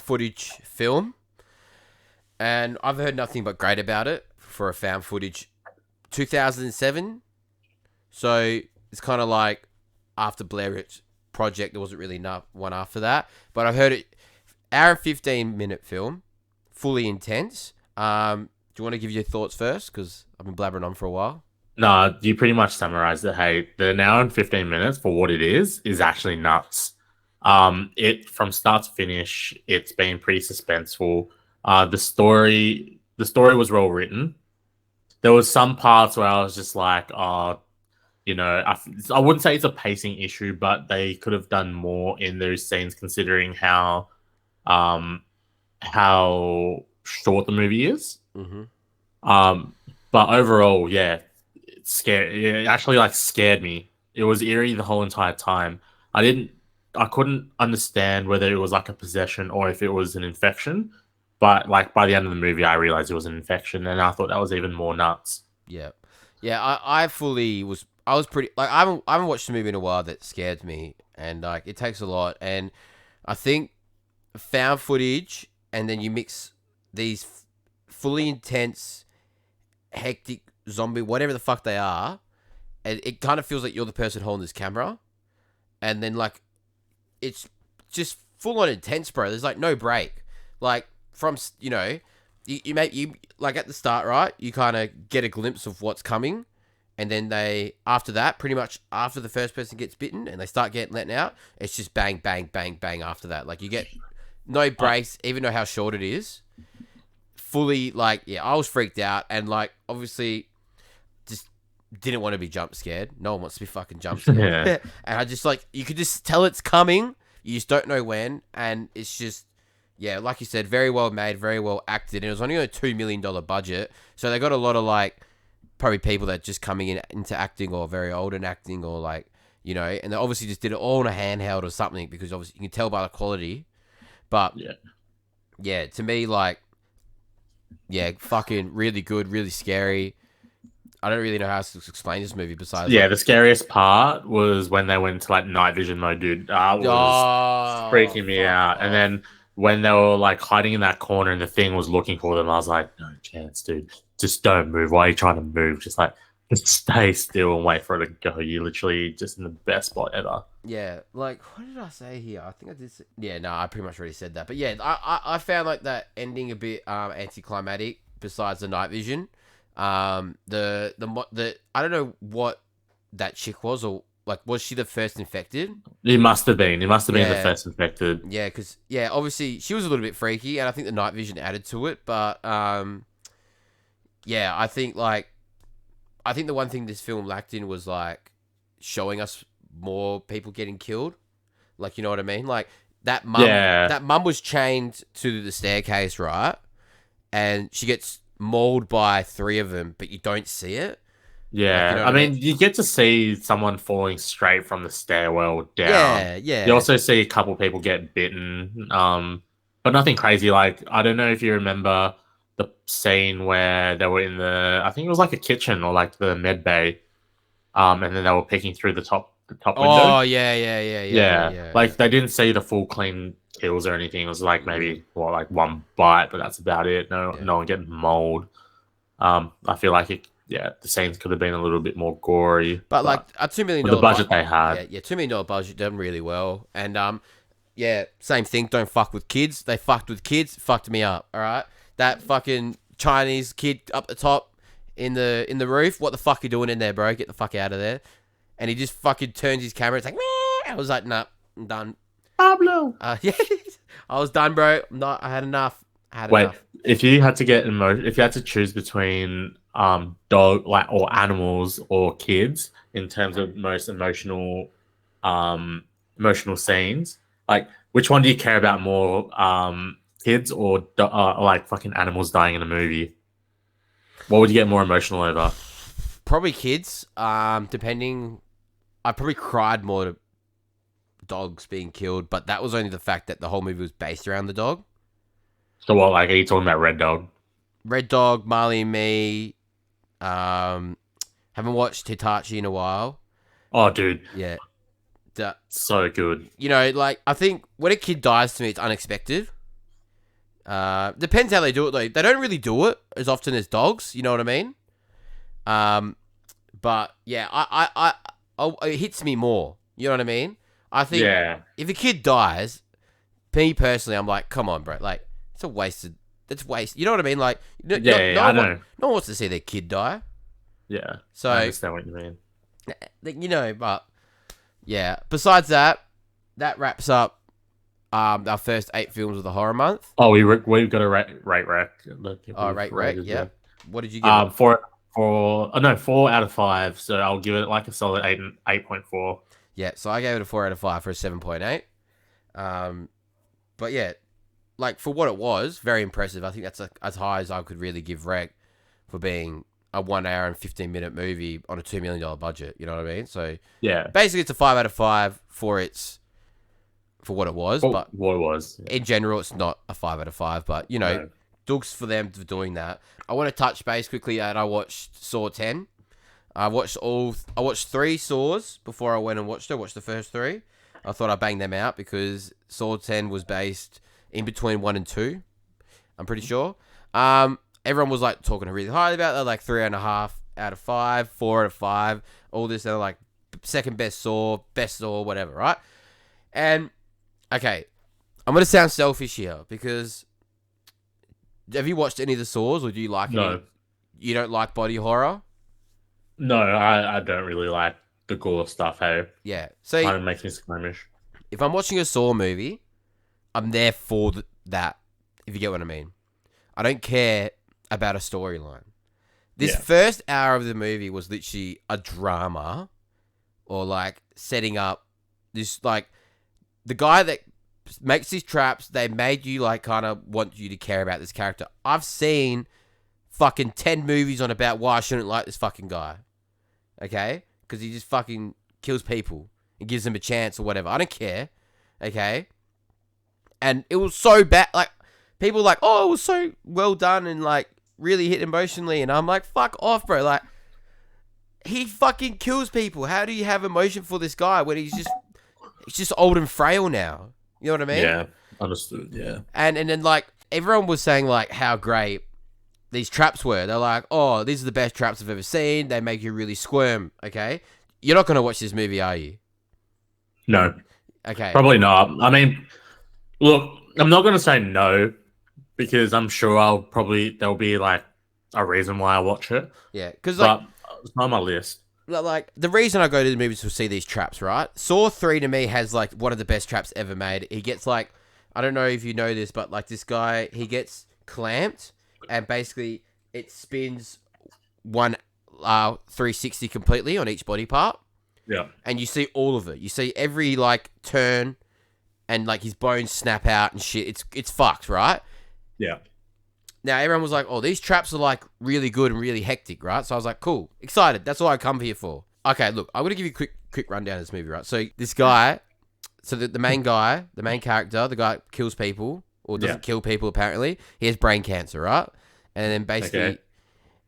footage film, and I've heard nothing but great about it for a found footage. 2007, so it's kind of like after Blair Witch Project. There wasn't really enough one after that, but I've heard it. Hour and 15-minute film, fully intense. Do you want to give your thoughts first? Because I've been blabbering on for a while. No, you pretty much summarized it. Hey, the an hour and 15 minutes for what it is actually nuts. It from start to finish, it's been pretty suspenseful. The story was well written. There was some parts where I was just like, oh, I wouldn't say it's a pacing issue, but they could have done more in those scenes considering um how short the movie is. Mm-hmm. Um, but overall, yeah, it's scary. It actually like scared me. It was eerie the whole entire time. I didn't, I couldn't understand whether it was like a possession or if it was an infection. But like by the end of the movie, I realized it was an infection, and I thought that was even more nuts. Yeah, yeah. I fully was. I was pretty like I haven't watched a movie in a while that scared me, and like it takes a lot. And I think found footage, and then you mix these fully intense, hectic zombie, whatever the fuck they are, and it kind of feels like you're the person holding this camera, and then like it's just full on intense, bro. There's like no break. Like from you like at the start, right? You kind of get a glimpse of what's coming, and then they after that, pretty much after the first person gets bitten and they start getting let out, it's just bang, bang, bang, bang. After that, like you get no breaks, even though how short it is. Fully like yeah, I was freaked out and like obviously just didn't want to be jump scared. No one wants to be fucking jump scared. Yeah. And I just like you could just tell it's coming. You just don't know when, and it's just yeah, like you said, very well made, very well acted. And it was only a $2 million budget, so they got a lot of like probably people that just coming into acting or very old in acting or like and they obviously just did it all on a handheld or something because obviously you can tell by the quality. But Yeah. yeah, to me like yeah, fucking really good, really scary. I don't really know how else to explain this movie besides Yeah, like the scariest part was when they went into like night vision mode, dude. That was oh freaking me fuck out. And off. then when they were like hiding in that corner and the thing was looking for them, I was like, no chance, dude. Just don't move. Why are you trying to move? Just stay still and wait for it to go. You literally just in the best spot ever. Yeah, like what did I say here? I think I did. Yeah, no, I pretty much already said that. But yeah, I found like that ending a bit anticlimactic. Besides the night vision, the I don't know what that chick was or like was she the first infected? It must have been. It must have been the Yeah, first infected. yeah, because yeah, obviously she was a little bit freaky, and I think the night vision added to it. But yeah, I think the one thing this film lacked in was like showing us more people getting killed. Like you know what I mean? Like Yeah. that mum was chained to the staircase, right? And she gets mauled by three of them, but you don't see it. Like you Yeah, know I what I mean? mean, you get to see someone falling straight from the stairwell down. Yeah, You yeah. also see a couple people get bitten, but nothing crazy. Like, I don't know if you remember the scene where they were in I think it was like a kitchen or like the med bay, and then they were peeking through the top window. Oh yeah, yeah, yeah, yeah, yeah, Yeah, yeah, yeah. like they didn't see the full clean kills or anything. It was like maybe like one bite, but that's about it. No, Yeah. no one getting mauled. I feel like yeah, the scenes could have been a little bit more gory, But like but a $2 million with the budget budget, they had, yeah, $2 million budget done really well. And yeah, same thing. Don't fuck with kids. They fucked with kids. Fucked me up. All right, that fucking Chinese kid up the top in the roof. What the fuck you doing in there, bro? Get the fuck out of there. And he just fucking turns his camera. It's like, meh. I was like, nah, I'm done. Pablo. Yeah, I was done, bro. Not. I had enough. I had Wait, enough. if you had to if you had to choose between dog like or animals or kids in terms of most um emotional scenes, like which one do you care about more, kids or like fucking animals dying in a movie? What would you get more emotional over? Probably kids. Depending. I probably cried more to dogs being killed, but that was only the fact that the whole movie was based around the dog. So what, like, are you talking about Red Dog? Red Dog, Marley and Me, Haven't watched Hitachi in a while. Oh, dude, Yeah. so good. You know, like, I think when a kid dies to me, it's unexpected. Depends how they do it, though. They don't really do it as often as dogs, you know what I mean? But, yeah, it hits me more. You know what I mean? I think if a kid dies, me personally, I'm like, come on, bro. Like, it's a wasted... It's waste. You know what I mean? Like, I know. No one wants to see their kid die. Yeah, so I understand what you mean. You know, but yeah. Besides that, that wraps up our first 8 films of the horror month. Oh, we've got a rate rack. Oh, rate. Yeah. What did you give it? 4 out of 5. So I'll give it like a solid 8.4. Yeah. So I gave it a 4 out of 5 for a 7.8. But yeah, like, for what it was, very impressive. I think that's as high as I could really give Rec for being a 1 hour and 15-minute movie on a $2 million budget. You know what I mean? So yeah, basically it's a 5 out of 5 for what it was. But what it was. In general, it's not a 5 out of 5. But, you know, Dukes for them for doing that. I want to touch base quickly that I watched Saw 10. I watched 3 Saws before I went and watched it. I watched the first 3. I thought I'd bang them out because Saw 10 was based in between 1 and 2. I'm pretty sure. Everyone was like talking really highly about it. Like 3.5 out of 5, 4 out of 5, all this. They're like second best Saw, whatever, right? And okay, I'm gonna sound selfish here because have you watched any of the Saws, or do you like No. You don't like body horror? No, I don't really like the gore stuff. Hey, yeah. So kind of makes me squeamish. If I'm watching a Saw movie, I'm there for that. If you get what I mean, I don't care about a storyline. This first hour of the movie was literally a drama, or like setting up this, like, the guy that makes these traps. They made you like kind of want you to care about this character. I've seen fucking 10 movies on about why I shouldn't like this fucking guy. Okay, because he just fucking kills people and gives them a chance or whatever. I don't care. Okay, and it was so bad. Like, people were like, oh, it was so well done and like really hit emotionally, and I'm like, fuck off, bro. Like, he fucking kills people. How do you have emotion for this guy when he's just old and frail now? You know what I mean? Yeah, understood. Yeah, and then like everyone was saying like how great these traps were. They're like, oh, these are the best traps I've ever seen. They make you really squirm. Okay, you're not gonna watch this movie, are you? No. Okay. Probably not. I mean, look, I'm not gonna say no, because I'm sure there'll be like a reason why I watch it. Yeah, because like, it's not on my list. Like, the reason I go to the movies to see these traps, right? Saw 3 to me has like one of the best traps ever made. He gets like, I don't know if you know this, but like this guy, he gets clamped and basically it spins 360 completely on each body part. Yeah. And you see all of it. You see every like turn and like his bones snap out and shit. It's fucked, right? Yeah. Now, everyone was like, oh, these traps are, like, really good and really hectic, right? So I was like, cool, excited. That's all I come here for. Okay, look, I'm going to give you a quick rundown of this movie, right? So this guy, the main guy, the main character, the guy kills people, or doesn't kill people, apparently. He has brain cancer, right? And then basically,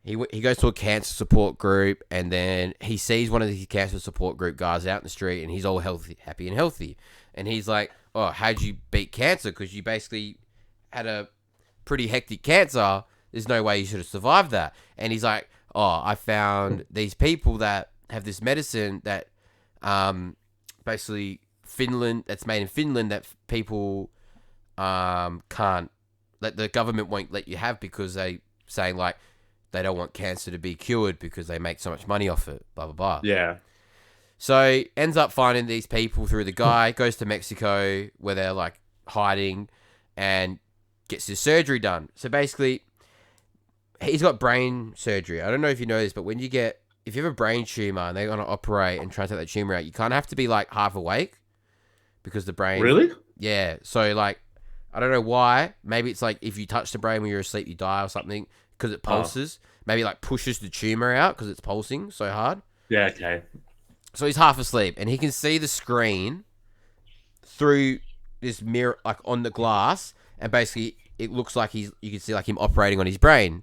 he goes to a cancer support group, and then he sees one of these cancer support group guys out in the street, and he's all happy and healthy. And he's like, oh, how'd you beat cancer? Because you basically had a pretty hectic cancer. There's no way you should have survived that. And he's like, oh, I found these people that have this medicine that basically that's made in Finland, that people can't, that the government won't let you have, because they saying like they don't want cancer to be cured because they make so much money off it, blah blah blah. Yeah. So ends up finding these people through the guy, goes to Mexico where they're like hiding, and gets his surgery done. So basically, he's got brain surgery. I don't know if you know this, but if you have a brain tumor and they're going to operate and try to take that tumor out, you kind of have to be like half awake, because the brain... Really? Yeah. So like, I don't know why. Maybe it's like if you touch the brain when you're asleep, you die or something, because it pulses. Maybe it like pushes the tumor out because it's pulsing so hard. Yeah, okay. So he's half asleep and he can see the screen through this mirror, like on the glass, and basically it looks like you can see like him operating on his brain.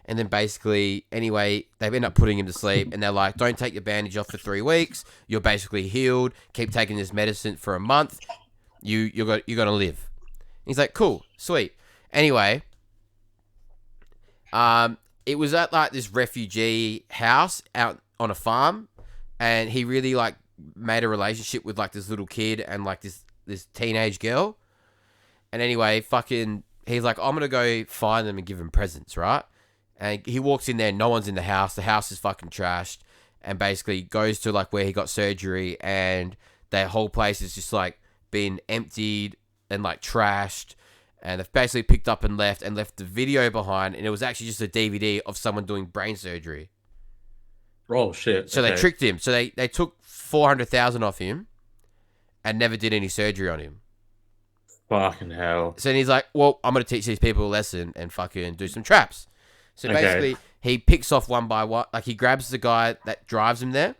And then basically, anyway, they end up putting him to sleep, and they're like, don't take your bandage off for 3 weeks. You're basically healed. Keep taking this medicine for a month. You're gonna live. He's like, cool, sweet. Anyway, it was at like this refugee house out on a farm, and he really like made a relationship with like this little kid and like this teenage girl. And anyway, he's like, I'm gonna go find them and give them presents, right? And he walks in there, no one's in the house. The house is fucking trashed, and basically goes to like where he got surgery, and their whole place is just like been emptied and like trashed. And they've basically picked up and left the video behind, and it was actually just a DVD of someone doing brain surgery. Oh shit! So they tricked him. So they took $400,000 off him, and never did any surgery on him. Fucking hell! So then he's like, "Well, I'm gonna teach these people a lesson and fucking do some traps." So basically, he picks off one by one. Like, he grabs the guy that drives him there,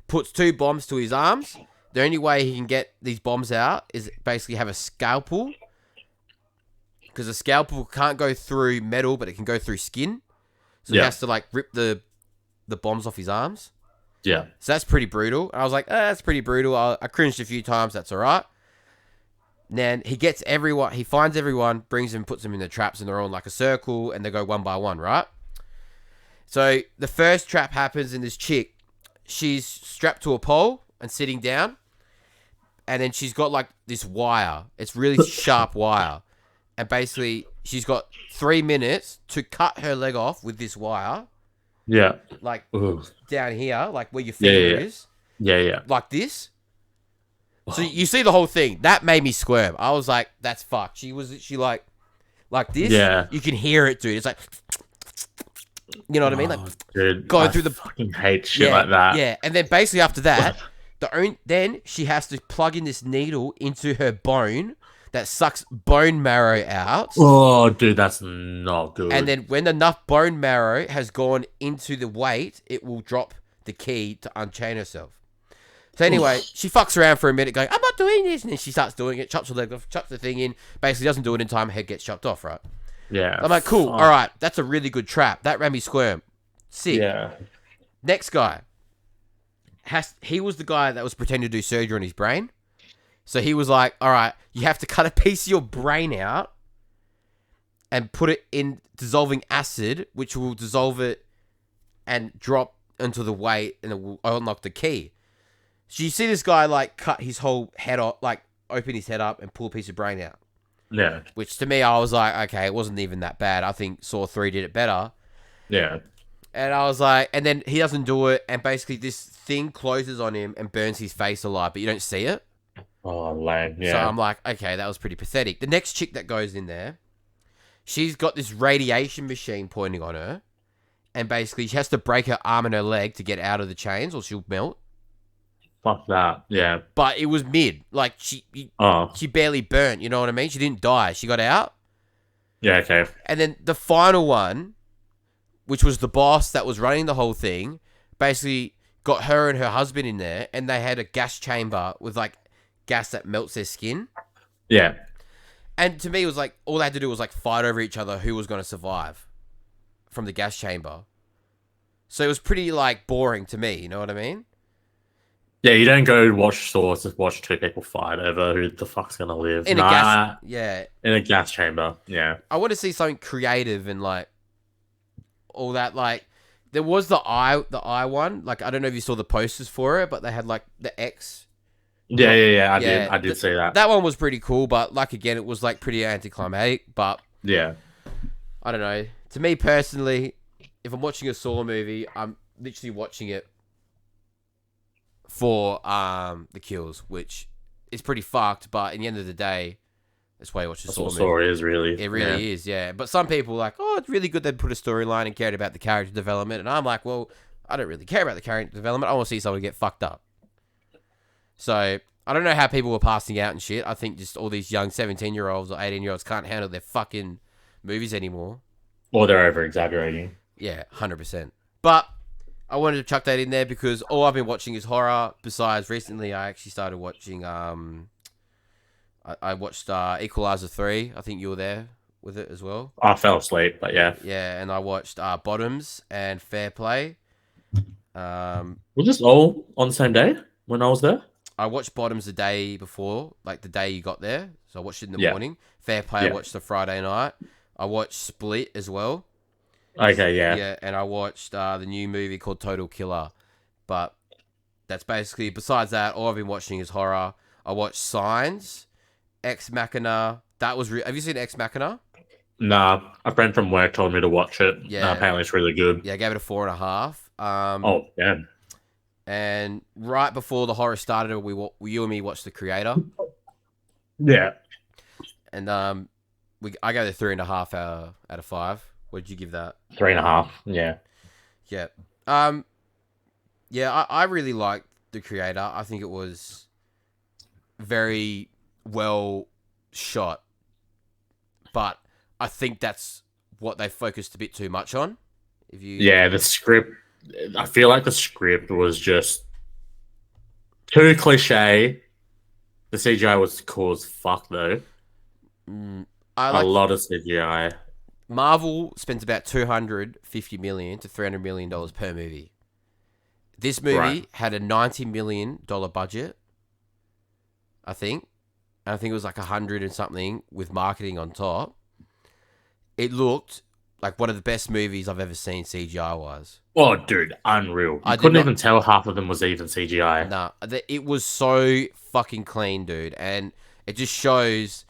puts 2 bombs to his arms. The only way he can get these bombs out is basically have a scalpel, because a scalpel can't go through metal, but it can go through skin. So he has to like rip the bombs off his arms. Yeah. So that's pretty brutal. And I was like, that's pretty brutal. I cringed a few times. That's all right. Then he gets everyone. He finds everyone, brings them, puts them in the traps, and they're all in like a circle, and they go one by one, right? So the first trap happens, and this chick, she's strapped to a pole and sitting down, and then she's got like this wire. It's really sharp wire. And basically, she's got 3 minutes to cut her leg off with this wire. Yeah. Like, Ooh. down here, like where your finger is. Yeah. Like this. So you see the whole thing. That made me squirm. I was like, that's fucked. She like this. Yeah. You can hear it, dude. It's like, you know what I mean? Like, dude, going through the fucking hate shit like that. Yeah. And then basically after that, then she has to plug in this needle into her bone that sucks bone marrow out. Oh, dude, that's not good. And then when enough bone marrow has gone into the weight, it will drop the key to unchain herself. So anyway, she fucks around for a minute going, I'm not doing this. And then she starts doing it, chops her leg off, chops the thing in, basically doesn't do it in time, head gets chopped off, right? Yeah. I'm like, cool, all right, that's a really good trap. That ran me squirm. Sick. Yeah. Next guy. He was the guy that was pretending to do surgery on his brain. So he was like, all right, you have to cut a piece of your brain out and put it in dissolving acid, which will dissolve it and drop into the weight, and it will unlock the key. So you see this guy like cut his whole head off, like open his head up and pull a piece of brain out. Yeah. Which to me, I was like, okay, it wasn't even that bad. I think Saw 3 did it better. Yeah. And I was like, and then he doesn't do it, and basically this thing closes on him and burns his face alive, but you don't see it. Oh, lame. Yeah. So I'm like, okay, that was pretty pathetic. The next chick that goes in there, she's got this radiation machine pointing on her, and basically she has to break her arm and her leg to get out of the chains, or she'll melt. Fuck that. Yeah. But it was mid. Like, she barely burnt, you know what I mean? She didn't die. She got out. Yeah, okay. And then the final one, which was the boss that was running the whole thing, basically got her and her husband in there, and they had a gas chamber with, like, gas that melts their skin. Yeah. And to me, it was like, all they had to do was, like, fight over each other who was going to survive from the gas chamber. So it was pretty, like, boring to me, you know what I mean? Yeah, you don't go watch Saw to watch 2 people fight over who the fuck's gonna live. In a gas... Yeah. In a gas chamber, yeah. I want to see something creative and, like, all that, like... There was the eye one. Like, I don't know if you saw the posters for it, but they had, like, the X... Yeah, I did see that. That one was pretty cool, but like again, it was like pretty anticlimactic. But yeah, I don't know. To me personally, if I'm watching a Saw movie, I'm literally watching it for the kills, which is pretty fucked. But in the end of the day, that's why you watch the Saw movie. Story is really, it really is, yeah. But some people are like, oh, it's really good they put a storyline and cared about the character development, and I'm like, well, I don't really care about the character development. I want to see someone get fucked up. So, I don't know how people were passing out and shit. I think just all these young 17-year-olds or 18-year-olds can't handle their fucking movies anymore. Or they're over-exaggerating. Yeah, 100%. But I wanted to chuck that in there because all I've been watching is horror. Besides, recently I actually started watching... I watched Equalizer 3. I think you were there with it as well. I fell asleep, but yeah. Yeah, and I watched Bottoms and Fair Play. Was this all on the same day when I was there? I watched Bottoms the day before, like the day you got there. So I watched it in the Yeah. morning. Fair Play, I Yeah. watched the Friday night. I watched Split as well. Okay, yeah. Yeah, and I watched the new movie called Total Killer. But that's basically, besides that, all I've been watching is horror. I watched Signs, Ex Machina. That was have you seen Ex Machina? Nah, a friend from work told me to watch it. Yeah. Apparently it's really good. Yeah, I gave it a 4.5. Oh, yeah. And right before the horror started, you and me watched The Creator. Yeah. And I gave it a 3.5 out of 5. What did you give that? 3.5. Yeah. Yeah. Yeah, I really liked The Creator. I think it was very well shot. But I think that's what they focused a bit too much on. Yeah, the script. I feel like the script was just too cliche. The CGI was cool as fuck, though. A lot of CGI. Marvel spends about $250 million to $300 million per movie. This movie had a $90 million budget, I think. And I think it was like 100 and something with marketing on top. It looked like one of the best movies I've ever seen CGI-wise. Oh, dude, unreal. You couldn't even tell half of them was even CGI. Nah, it was so fucking clean, dude. And it just shows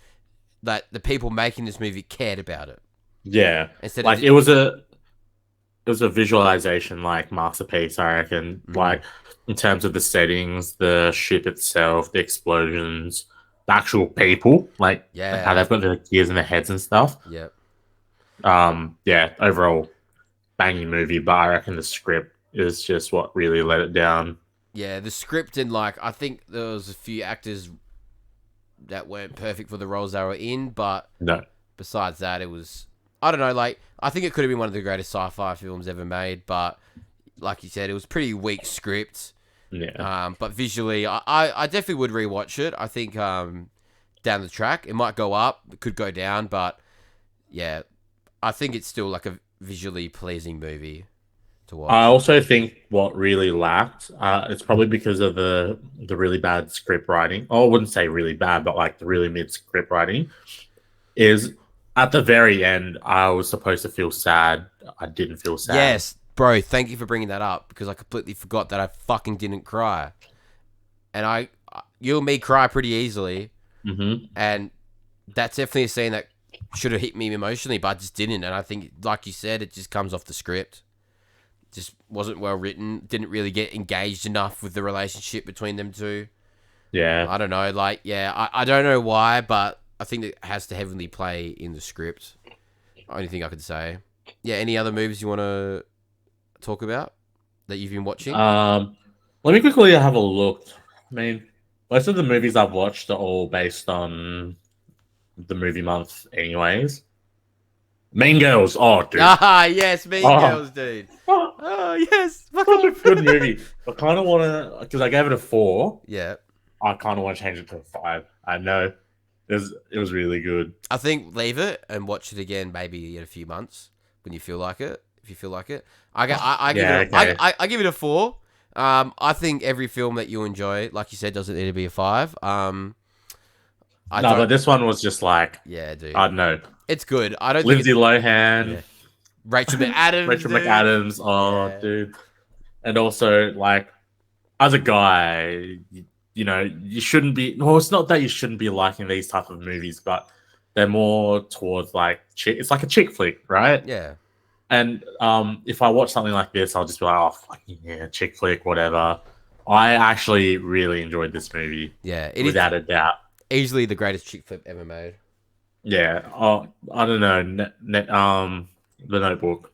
that the people making this movie cared about it. Yeah. It was a visualization like masterpiece, I reckon. Like in terms of the settings, the ship itself, the explosions, the actual people, like how they've got their gears in their heads and stuff. Yep. Yeah, overall banging movie, but I reckon the script is just what really let it down. Yeah, the script and I think there was a few actors that weren't perfect for the roles they were in, but no. Besides that, it was, I don't know, I think it could have been one of the greatest sci-fi films ever made, but like you said, it was pretty weak script. Yeah. But visually, I definitely would rewatch it. I think down the track, it might go up, it could go down, but yeah, I think it's still like a visually pleasing movie to watch. I also think what really lacked, it's probably because of the really bad script writing. Oh, I wouldn't say really bad, but like the really mid script writing is at the very end. I was supposed to feel sad. I didn't feel sad. Yes, bro. Thank you for bringing that up because I completely forgot that I fucking didn't cry. And you and me cry pretty easily. Mm-hmm. And that's definitely a scene that should have hit me emotionally, but I just didn't. And I think, like you said, it just comes off the script. Just wasn't well written. Didn't really get engaged enough with the relationship between them two. Yeah. I don't know. I don't know why, but I think it has to heavily play in the script. Only thing I could say. Yeah, any other movies you want to talk about that you've been watching? Let me quickly have a look. I mean, most of the movies I've watched are all based on the movie month anyways. Mean Girls. Oh, dude. Ah, yes, Mean Girls, dude. Oh, yes. Such a good movie. I kind of want to, because I gave it a 4. Yeah. I kind of want to change it to a 5. I know. It was really good. I think leave it and watch it again maybe in a few months when you feel like it. If you feel like it. I give it a 4. I think every film that you enjoy, like you said, doesn't need to be a 5. But this one was just like, yeah, dude. I don't know. It's good. I don't Lindsay think Lohan. Yeah. Rachel McAdams. Rachel McAdams. Oh, yeah. Dude. And also, like, as a guy, you know, you shouldn't be. Well, it's not that you shouldn't be liking these type of movies, but they're more towards like it's like a chick flick, right? Yeah. And if I watch something like this, I'll just be like, oh, fucking yeah, chick flick, whatever. I actually really enjoyed this movie. Yeah, without a doubt. Easily the greatest chick flick ever made. Yeah. Oh, I don't know. The Notebook.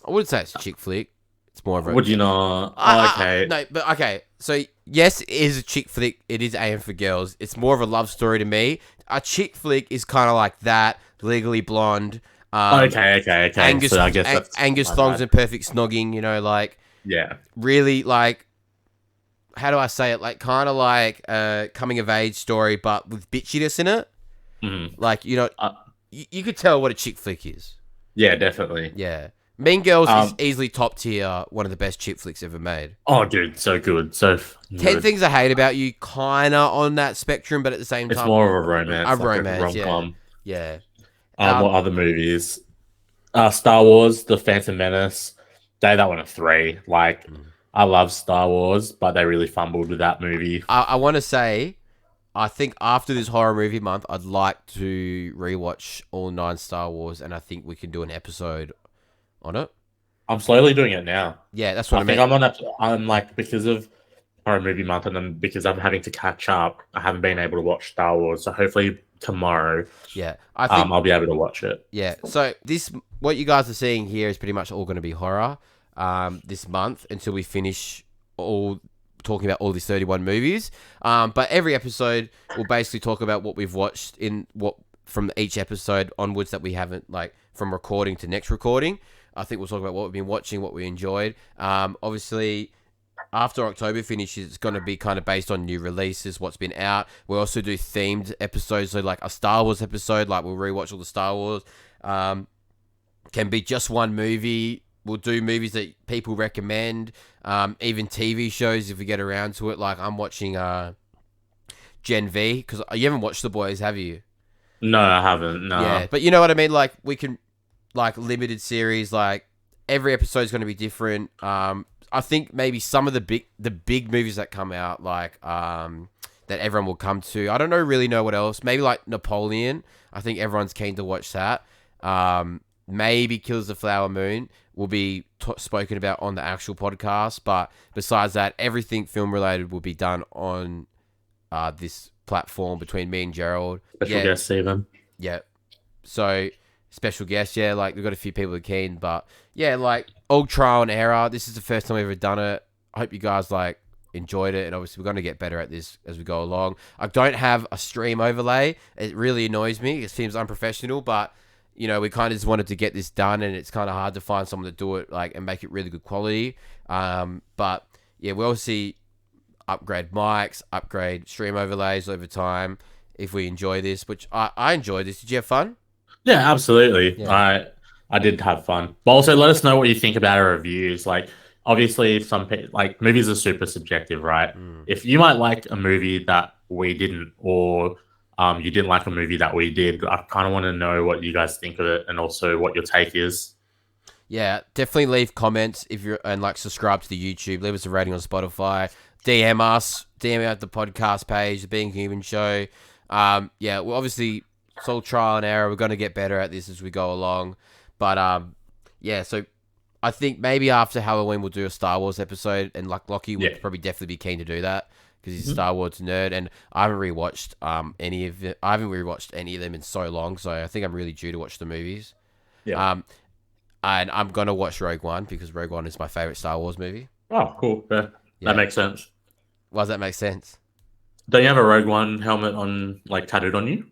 I wouldn't say it's a chick flick. It's more of a. Would you not? Okay. No, but okay. So yes, it is a chick flick. It is aimed for girls. It's more of a love story to me. A chick flick is kind of like that. Legally Blonde. Okay. Angus, so I guess that's Angus Thongs and Perfect Snogging. You know, like really like. How do I say it? Like kind of like a coming of age story, but with bitchiness in it. Mm-hmm. Like you know, you could tell what a chick flick is. Yeah, definitely. Yeah. Mean Girls is Um, easily top tier, one of the best chick flicks ever made. oh, dude, so good, so 10 good. Things I Hate About You, kinda on that spectrum, but at the same It's time, more of a romance, a like a romance. rom Yeah, com. yeah. What other movies? Star Wars, The Phantom Menace. Gave that one a 3. Like, I love Star Wars, but they really fumbled with that movie. I want to say, I think after this horror movie month, I'd like to rewatch all 9 Star Wars, and I think we can do an episode on it. I'm slowly doing it now. Yeah, that's what I think meant. I'm like, because of horror movie month, and then because I'm having to catch up, I haven't been able to watch Star Wars. So hopefully tomorrow, Yeah, I think. I'll be able to watch it. Yeah, so what you guys are seeing here is pretty much all going to be horror this month until we finish all talking about all these 31 movies. But every episode will basically talk about what we've watched from each episode onwards that we haven't, like, from recording to next recording. I think we'll talk about what we've been watching, what we enjoyed. Obviously, after October finishes, it's going to be kind of based on new releases, what's been out. We'll also do themed episodes, so like a Star Wars episode, like we'll rewatch all the Star Wars. Can be just one movie. We'll do movies that people recommend, even TV shows if we get around to it. Like I'm watching Gen V, because you haven't watched The Boys, have you? No, I haven't. No. Yeah, but you know what I mean? Like we can, like limited series, like every episode is going to be different. I think maybe some of the big movies that come out, like that everyone will come to. I don't really know what else. Maybe like Napoleon. I think everyone's keen to watch that. Maybe Kills the Flower Moon will be spoken about on the actual podcast. But besides that, everything film related will be done on this platform between me and Gerald. Special guest, even. Yeah. So special guest, yeah. Like we've got a few people that are keen, but yeah, like all trial and error. This is the first time we've ever done it. I hope you guys like enjoyed it, and obviously we're going to get better at this as we go along. I don't have a stream overlay. It really annoys me. It seems unprofessional, but you know, we kind of just wanted to get this done, and it's kind of hard to find someone to do it like and make it really good quality. But yeah, we'll obviously upgrade mics, upgrade stream overlays over time if we enjoy this, which I enjoyed this. Did you have fun? Yeah, absolutely. Yeah. I did have fun. But also let us know what you think about our reviews. Like, obviously, like movies are super subjective, right? If you might like a movie that we didn't, or you didn't like a movie that we did, I kind of want to know what you guys think of it, and also what your take is. Yeah, definitely leave comments if you're, and like subscribe to the YouTube. Leave us a rating on Spotify. DM us. DM out the podcast page, the Being Human Show. Yeah, well, obviously it's all trial and error. We're going to get better at this as we go along. But yeah, so I think maybe after Halloween we'll do a Star Wars episode, and like Lockie would probably definitely be keen to do that because he's a Star Wars nerd, and I haven't rewatched any of it. I haven't rewatched any of them in so long, so I think I'm really due to watch the movies. Yeah. And I'm gonna watch Rogue One because Rogue One is my favorite Star Wars movie. Oh, cool. Yeah. Yeah. That makes sense. Why does that make sense? Don't you have a Rogue One helmet on, like, tattooed on you?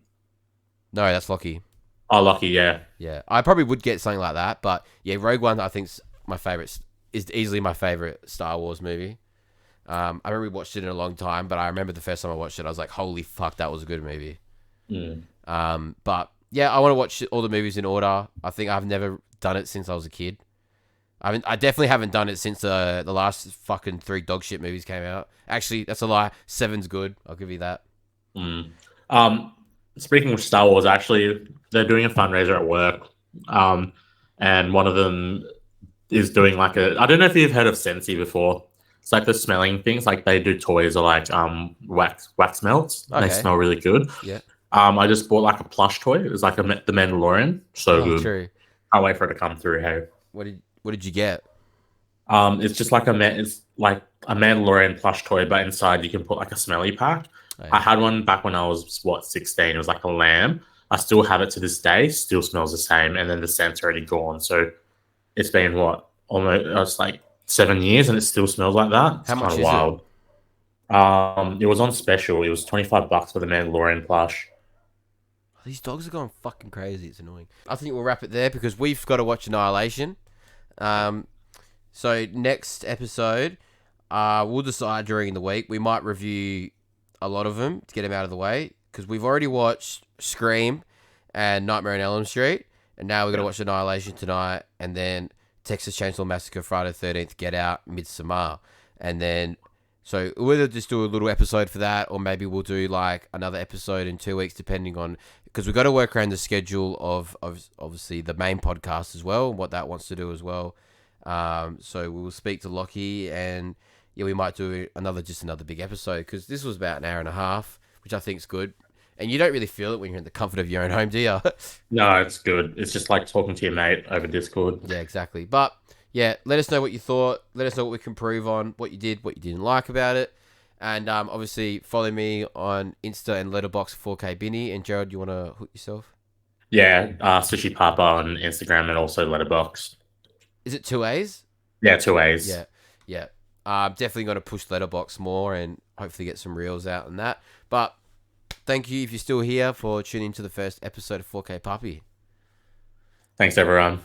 No, that's Lockie. Oh, lucky, yeah. Yeah, I probably would get something like that, but yeah, Rogue One I think is easily my favorite Star Wars movie. I haven't rewatched it in a long time, but I remember the first time I watched it, I was like, "Holy fuck, that was a good movie." But yeah, I want to watch all the movies in order. I think I've never done it since I was a kid. I definitely haven't done it since the last fucking 3 dog shit movies came out. Actually, that's a lie. 7's good. I'll give you that. Speaking of Star Wars, actually, they're doing a fundraiser at work. And one of them is doing like I don't know if you've heard of Scentsy before. It's like the smelling things. Like they do toys or like wax melts. Okay. They smell really good. Yeah. I just bought like a plush toy. It was like the Mandalorian. So good. True. Can't wait for it to come through. Hey. What did you get? It's just like it's like a Mandalorian plush toy, but inside you can put like a smelly pack. Oh, yeah. I had one back when I was 16. It was like a lamb. I still have it to this day. Still smells the same, and then the scent's already gone. So it's been almost like 7 years, and it still smells like that. It's How much kind is of wild. It was on special. It was $25 for the Mandalorian plush. These dogs are going fucking crazy. It's annoying. I think we'll wrap it there because we've got to watch Annihilation. So next episode, we'll decide during the week. We might review a lot of them to get them out of the way because we've already watched Scream, and Nightmare on Elm Street. And now we're going to watch Annihilation tonight, and then Texas Chainsaw Massacre, Friday the 13th, Get Out, Midsommar. And then, so we'll either just do a little episode for that, or maybe we'll do like another episode in 2 weeks, depending on, because we've got to work around the schedule of obviously the main podcast as well, what that wants to do as well. So we will speak to Lockie, and yeah, we might do another big episode, because this was about an hour and a half, which I think is good. And you don't really feel it when you're in the comfort of your own home, do you? No, it's good. It's just like talking to your mate over Discord. Yeah, exactly. But yeah, let us know what you thought. Let us know what we can improve on, what you did, what you didn't like about it. And obviously follow me on Insta and Letterboxd 4K Vinny. And Gerald, you want to hook yourself? Yeah, Sushi Papa on Instagram and also Letterboxd. Is it 2 A's? Yeah, 2 A's. Yeah. Definitely going to push Letterboxd more and hopefully get some reels out on that. But thank you, if you're still here, for tuning into the first episode of 4KPAPI. Thanks, everyone.